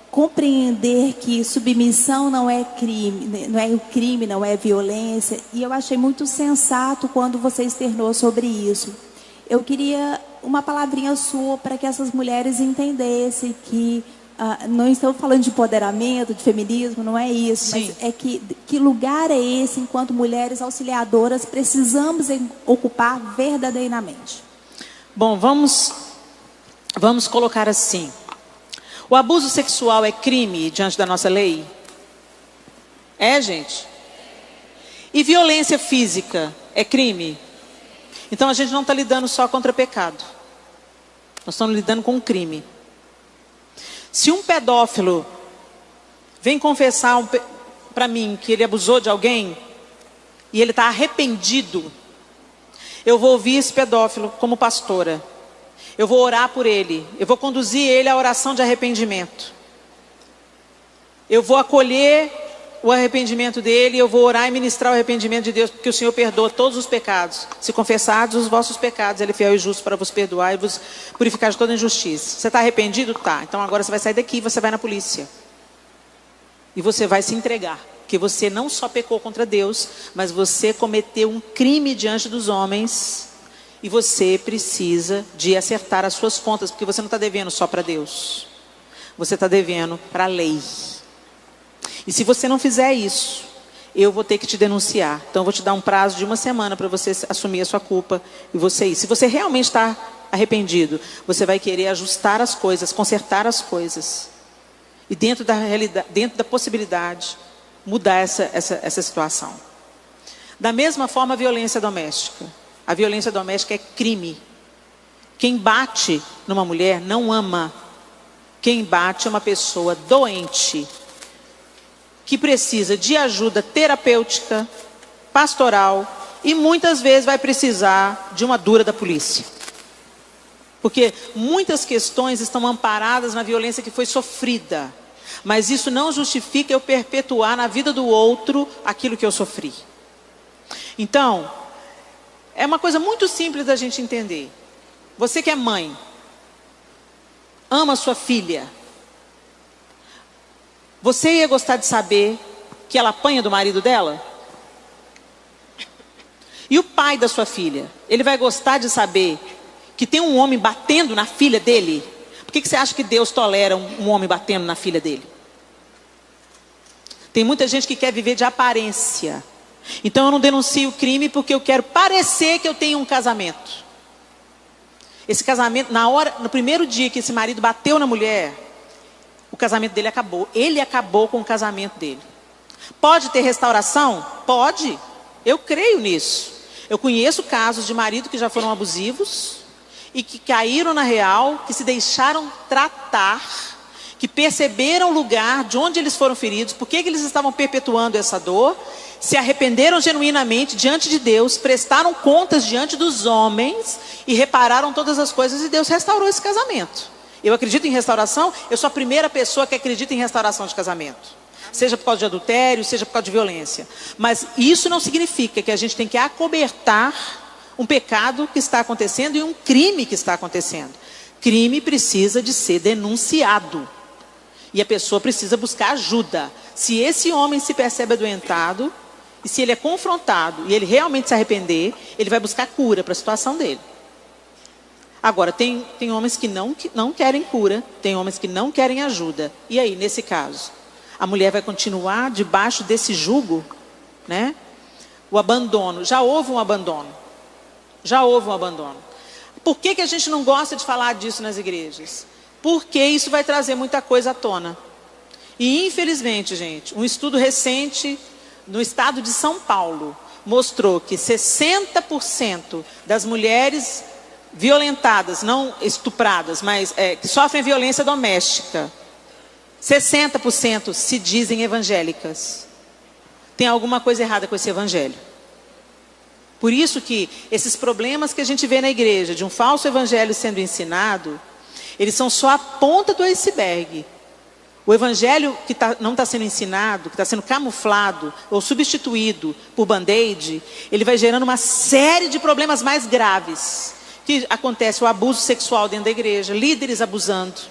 compreender que submissão não é crime, não é violência. E eu achei muito sensato quando você externou sobre isso. Eu queria uma palavrinha sua para que essas mulheres entendessem que não estou falando de empoderamento, de feminismo, não é isso. Sim. Mas é que lugar é esse, enquanto mulheres auxiliadoras, precisamos ocupar verdadeiramente? Bom, vamos colocar assim. O abuso sexual é crime diante da nossa lei? É, gente? E violência física é crime? Então a gente não está lidando só contra pecado. Nós estamos lidando com um crime. Se um pedófilo vem confessar para mim que ele abusou de alguém e ele está arrependido, eu vou ouvir esse pedófilo como pastora. Eu vou orar por ele. Eu vou conduzir ele à oração de arrependimento. Eu vou acolher o arrependimento dele. Eu vou orar e ministrar o arrependimento de Deus, porque o Senhor perdoa todos os pecados. Se confessardes os vossos pecados, Ele é fiel e justo para vos perdoar e vos purificar de toda injustiça. Você está arrependido? Tá. Então agora você vai sair daqui e você vai na polícia. E você vai se entregar. Porque você não só pecou contra Deus, mas você cometeu um crime diante dos homens. E você precisa de acertar as suas contas, porque você não está devendo só para Deus. Você está devendo para a lei. E se você não fizer isso, eu vou ter que te denunciar. Então eu vou te dar um prazo de 1 semana para você assumir a sua culpa e você ir. Se você realmente está arrependido, você vai querer ajustar as coisas, consertar as coisas. E dentro da realidade, dentro da possibilidade, mudar essa situação. Da mesma forma, a violência doméstica. A violência doméstica é crime. Quem bate numa mulher não ama. Quem bate é uma pessoa doente, que precisa de ajuda terapêutica, pastoral e muitas vezes vai precisar de uma dura da polícia. Porque muitas questões estão amparadas na violência que foi sofrida. Mas isso não justifica eu perpetuar na vida do outro aquilo que eu sofri. Então, é uma coisa muito simples da gente entender. Você que é mãe, ama sua filha. Você ia gostar de saber que ela apanha do marido dela? E o pai da sua filha, ele vai gostar de saber que tem um homem batendo na filha dele? Por que você acha que Deus tolera um homem batendo na filha dele? Tem muita gente que quer viver de aparência. Então eu não denuncio o crime porque eu quero parecer que eu tenho um casamento. Esse casamento, no primeiro dia que esse marido bateu na mulher, o casamento dele acabou. Ele acabou com o casamento dele. Pode ter restauração? Pode. Eu creio nisso. Eu conheço casos de marido que já foram abusivos e que caíram na real, que se deixaram tratar, que perceberam o lugar de onde eles foram feridos, por que eles estavam perpetuando essa dor, se arrependeram genuinamente diante de Deus, prestaram contas diante dos homens e repararam todas as coisas e Deus restaurou esse casamento. Eu acredito em restauração, eu sou a primeira pessoa que acredita em restauração de casamento. Seja por causa de adultério, seja por causa de violência. Mas isso não significa que a gente tem que acobertar um pecado que está acontecendo e um crime que está acontecendo. Crime precisa de ser denunciado. E a pessoa precisa buscar ajuda. Se esse homem se percebe adoentado, e se ele é confrontado e ele realmente se arrepender, ele vai buscar cura para a situação dele. Agora, tem homens que não querem cura, tem homens que não querem ajuda. E aí, nesse caso, a mulher vai continuar debaixo desse jugo, né? O abandono. Já houve um abandono. Já houve um abandono. Por que a gente não gosta de falar disso nas igrejas? Porque isso vai trazer muita coisa à tona. E infelizmente, gente, um estudo recente no estado de São Paulo mostrou que 60% das mulheres violentadas, não estupradas, mas que sofrem violência doméstica, 60% se dizem evangélicas. Tem alguma coisa errada com esse evangelho. Por isso que esses problemas que a gente vê na igreja, de um falso evangelho sendo ensinado, eles são só a ponta do iceberg. O evangelho que não está sendo ensinado, que está sendo camuflado ou substituído por band-aid, ele vai gerando uma série de problemas mais graves. Que acontece o abuso sexual dentro da igreja, líderes abusando,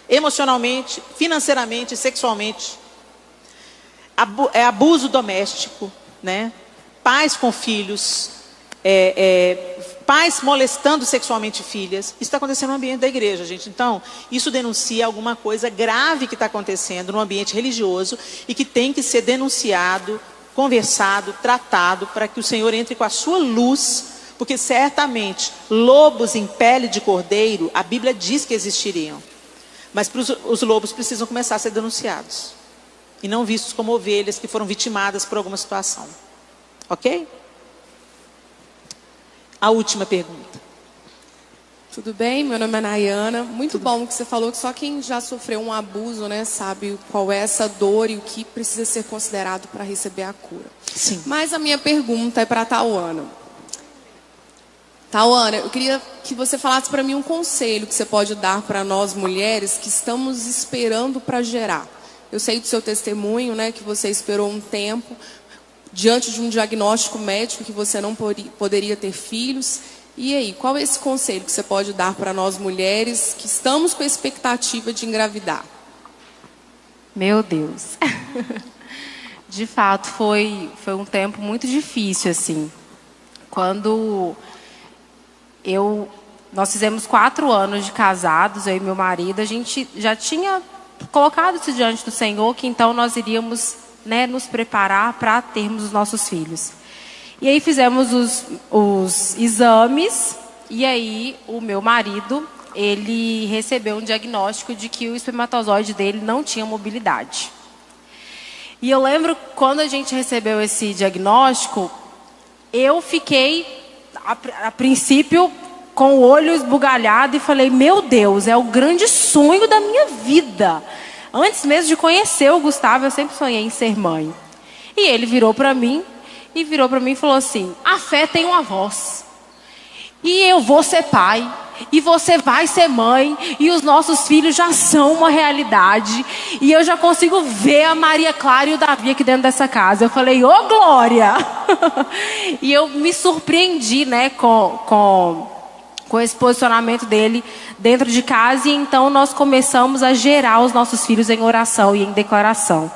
emocionalmente, financeiramente, sexualmente. Abuso doméstico, né? Pais com filhos, pais molestando sexualmente filhas. Isso está acontecendo no ambiente da igreja, gente. Então, isso denuncia alguma coisa grave que está acontecendo no ambiente religioso e que tem que ser denunciado, conversado, tratado, para que o Senhor entre com a sua luz, porque certamente lobos em pele de cordeiro, a Bíblia diz que existiriam. Mas os lobos precisam começar a ser denunciados e não vistos como ovelhas que foram vitimadas por alguma situação. Ok? A última pergunta. Tudo bem? Meu nome é Nayana. Muito bom que você falou que só quem já sofreu um abuso, né, sabe qual é essa dor e o que precisa ser considerado para receber a cura. Sim. Mas a minha pergunta é para a Tauana. Tauana, eu queria que você falasse para mim um conselho que você pode dar para nós mulheres que estamos esperando para gerar. Eu sei do seu testemunho, né, que você esperou um tempo diante de um diagnóstico médico que você não poderia ter filhos. E aí, qual é esse conselho que você pode dar para nós mulheres que estamos com a expectativa de engravidar? Meu Deus. De fato, foi um tempo muito difícil, assim. Quando nós fizemos 4 anos de casados, eu e meu marido, a gente já tinha colocado isso diante do Senhor, que então nós iríamos, né, nos preparar para termos os nossos filhos. E aí fizemos os exames, e aí o meu marido, ele recebeu um diagnóstico de que o espermatozoide dele não tinha mobilidade. E eu lembro quando a gente recebeu esse diagnóstico, eu fiquei, a princípio, com o olho esbugalhado e falei, meu Deus, é o grande sonho da minha vida. Antes mesmo de conhecer o Gustavo, eu sempre sonhei em ser mãe. E ele virou para mim e falou assim, a fé tem uma voz. E eu vou ser pai. E você vai ser mãe. E os nossos filhos já são uma realidade. E eu já consigo ver a Maria Clara e o Davi aqui dentro dessa casa. Eu falei, ô glória! E eu me surpreendi, né, com esse posicionamento dele dentro de casa. E então nós começamos a gerar os nossos filhos em oração e em declaração.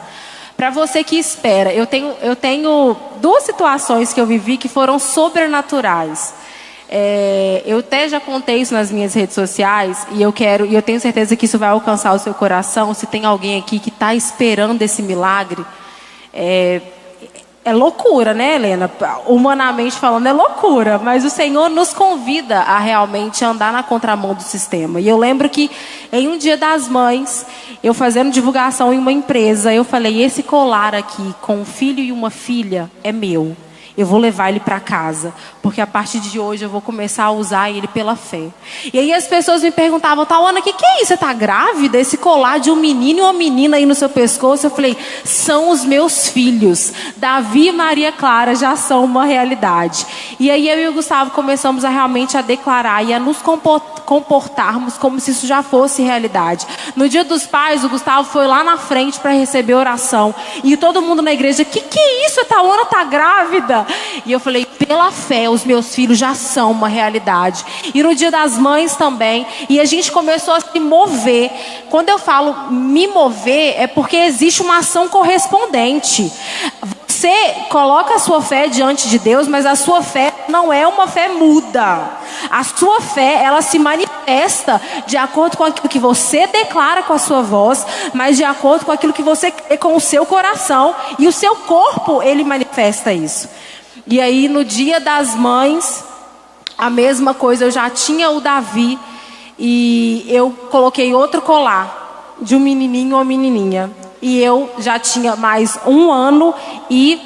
Para você que espera, eu tenho 2 situações que eu vivi que foram sobrenaturais. Eu até já contei isso nas minhas redes sociais e eu tenho certeza que isso vai alcançar o seu coração. Se tem alguém aqui que está esperando esse milagre, é loucura, né, Helena? Humanamente falando, é loucura. Mas o Senhor nos convida a realmente andar na contramão do sistema. E eu lembro que em um dia das mães, eu fazendo divulgação em uma empresa, eu falei, esse colar aqui com um filho e uma filha é meu. Eu vou levar ele para casa, porque a partir de hoje eu vou começar a usar ele pela fé. E aí as pessoas me perguntavam, Tauana, o que é isso? Você está grávida? Esse colar de um menino e uma menina aí no seu pescoço? Eu falei, são os meus filhos. Davi e Maria Clara já são uma realidade. E aí eu e o Gustavo começamos a realmente a declarar e a nos comportarmos como se isso já fosse realidade. No Dia dos Pais, o Gustavo foi lá na frente para receber oração. E todo mundo na igreja, que é isso? A Tauana está grávida? E eu falei, pela fé, os meus filhos já são uma realidade. E no Dia das Mães também. E a gente começou a se mover. Quando eu falo me mover, é porque existe uma ação correspondente. Você coloca a sua fé diante de Deus, mas a sua fé não é uma fé muda. A sua fé, ela se manifesta de acordo com aquilo que você declara com a sua voz, mas de acordo com aquilo que você crê com o seu coração. E o seu corpo, ele manifesta isso. E aí, no Dia das Mães, a mesma coisa, eu já tinha o Davi e eu coloquei outro colar de um menininho e uma menininha. E eu já tinha mais 1 ano e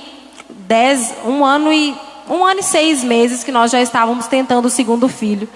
6 meses que nós já estávamos tentando o segundo filho.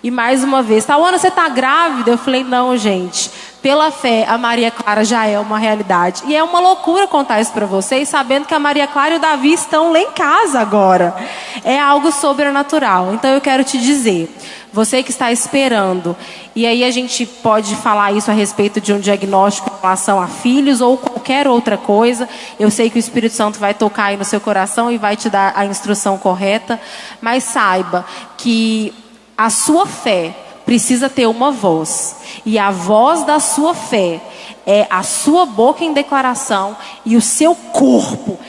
E mais uma vez, Tauana, você está grávida? Eu falei, não, gente. Pela fé, a Maria Clara já é uma realidade. E é uma loucura contar isso para vocês, sabendo que a Maria Clara e o Davi estão lá em casa agora. É algo sobrenatural. Então eu quero te dizer, você que está esperando, e aí a gente pode falar isso a respeito de um diagnóstico em relação a filhos ou qualquer outra coisa. Eu sei que o Espírito Santo vai tocar aí no seu coração e vai te dar a instrução correta. Mas saiba que a sua fé precisa ter uma voz. E a voz da sua fé é a sua boca em declaração e o seu corpo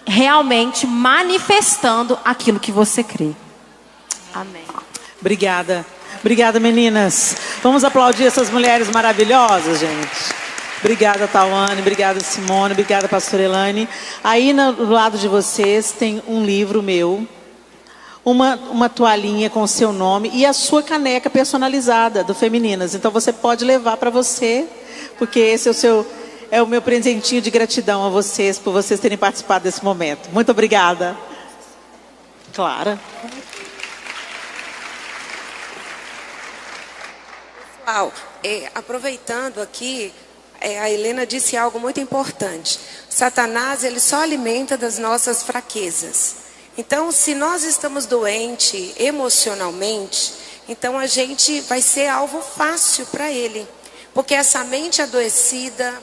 realmente manifestando aquilo que você crê. Amém. Obrigada. Obrigada, meninas. Vamos aplaudir essas mulheres maravilhosas, gente. Obrigada, Tauane. Obrigada, Simone. Obrigada, pastora Elaine. Aí, do lado de vocês, tem um livro meu. Uma toalhinha com o seu nome e a sua caneca personalizada do Femininas. Então você pode levar para você, porque esse é o meu presentinho de gratidão a vocês por vocês terem participado desse momento. Muito obrigada. Clara. Pessoal, aproveitando aqui, a Helena disse algo muito importante. Satanás, ele só alimenta das nossas fraquezas. Então, se nós estamos doentes emocionalmente, então a gente vai ser alvo fácil para ele. Porque essa mente adoecida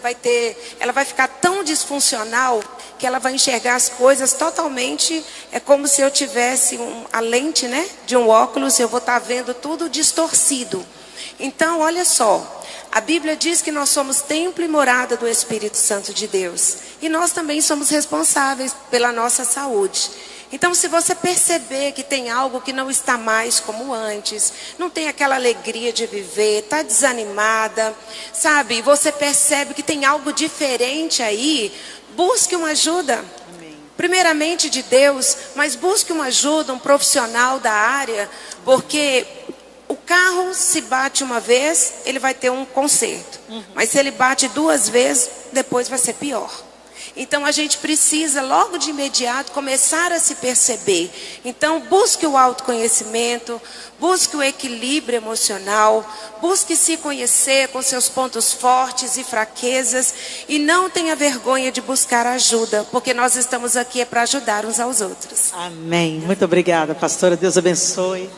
ela vai ficar tão disfuncional que ela vai enxergar as coisas totalmente, é como se eu tivesse a lente, né, de um óculos, eu vou estar vendo tudo distorcido. Então, olha só, a Bíblia diz que nós somos templo e morada do Espírito Santo de Deus. E nós também somos responsáveis pela nossa saúde. Então, se você perceber que tem algo que não está mais como antes, não tem aquela alegria de viver, está desanimada, sabe? Você percebe que tem algo diferente aí, busque uma ajuda. Amém. Primeiramente de Deus, mas busque uma ajuda, um profissional da área, porque o carro, se bate uma vez, ele vai ter um conserto. Mas se ele bate 2 vezes, depois vai ser pior. Então a gente precisa logo de imediato começar a se perceber. Então busque o autoconhecimento, busque o equilíbrio emocional, busque se conhecer com seus pontos fortes e fraquezas e não tenha vergonha de buscar ajuda, porque nós estamos aqui para ajudar uns aos outros. Amém. Muito obrigada, pastora. Deus abençoe.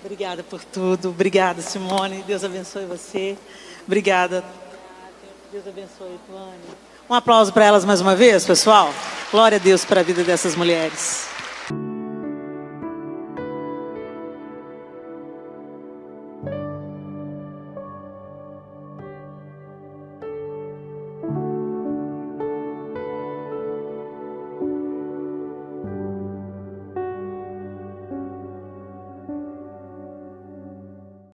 Obrigada por tudo. Obrigada, Simone. Deus abençoe você. Obrigada. Deus abençoe, Tuane. Um aplauso para elas mais uma vez, pessoal. Glória a Deus para a vida dessas mulheres.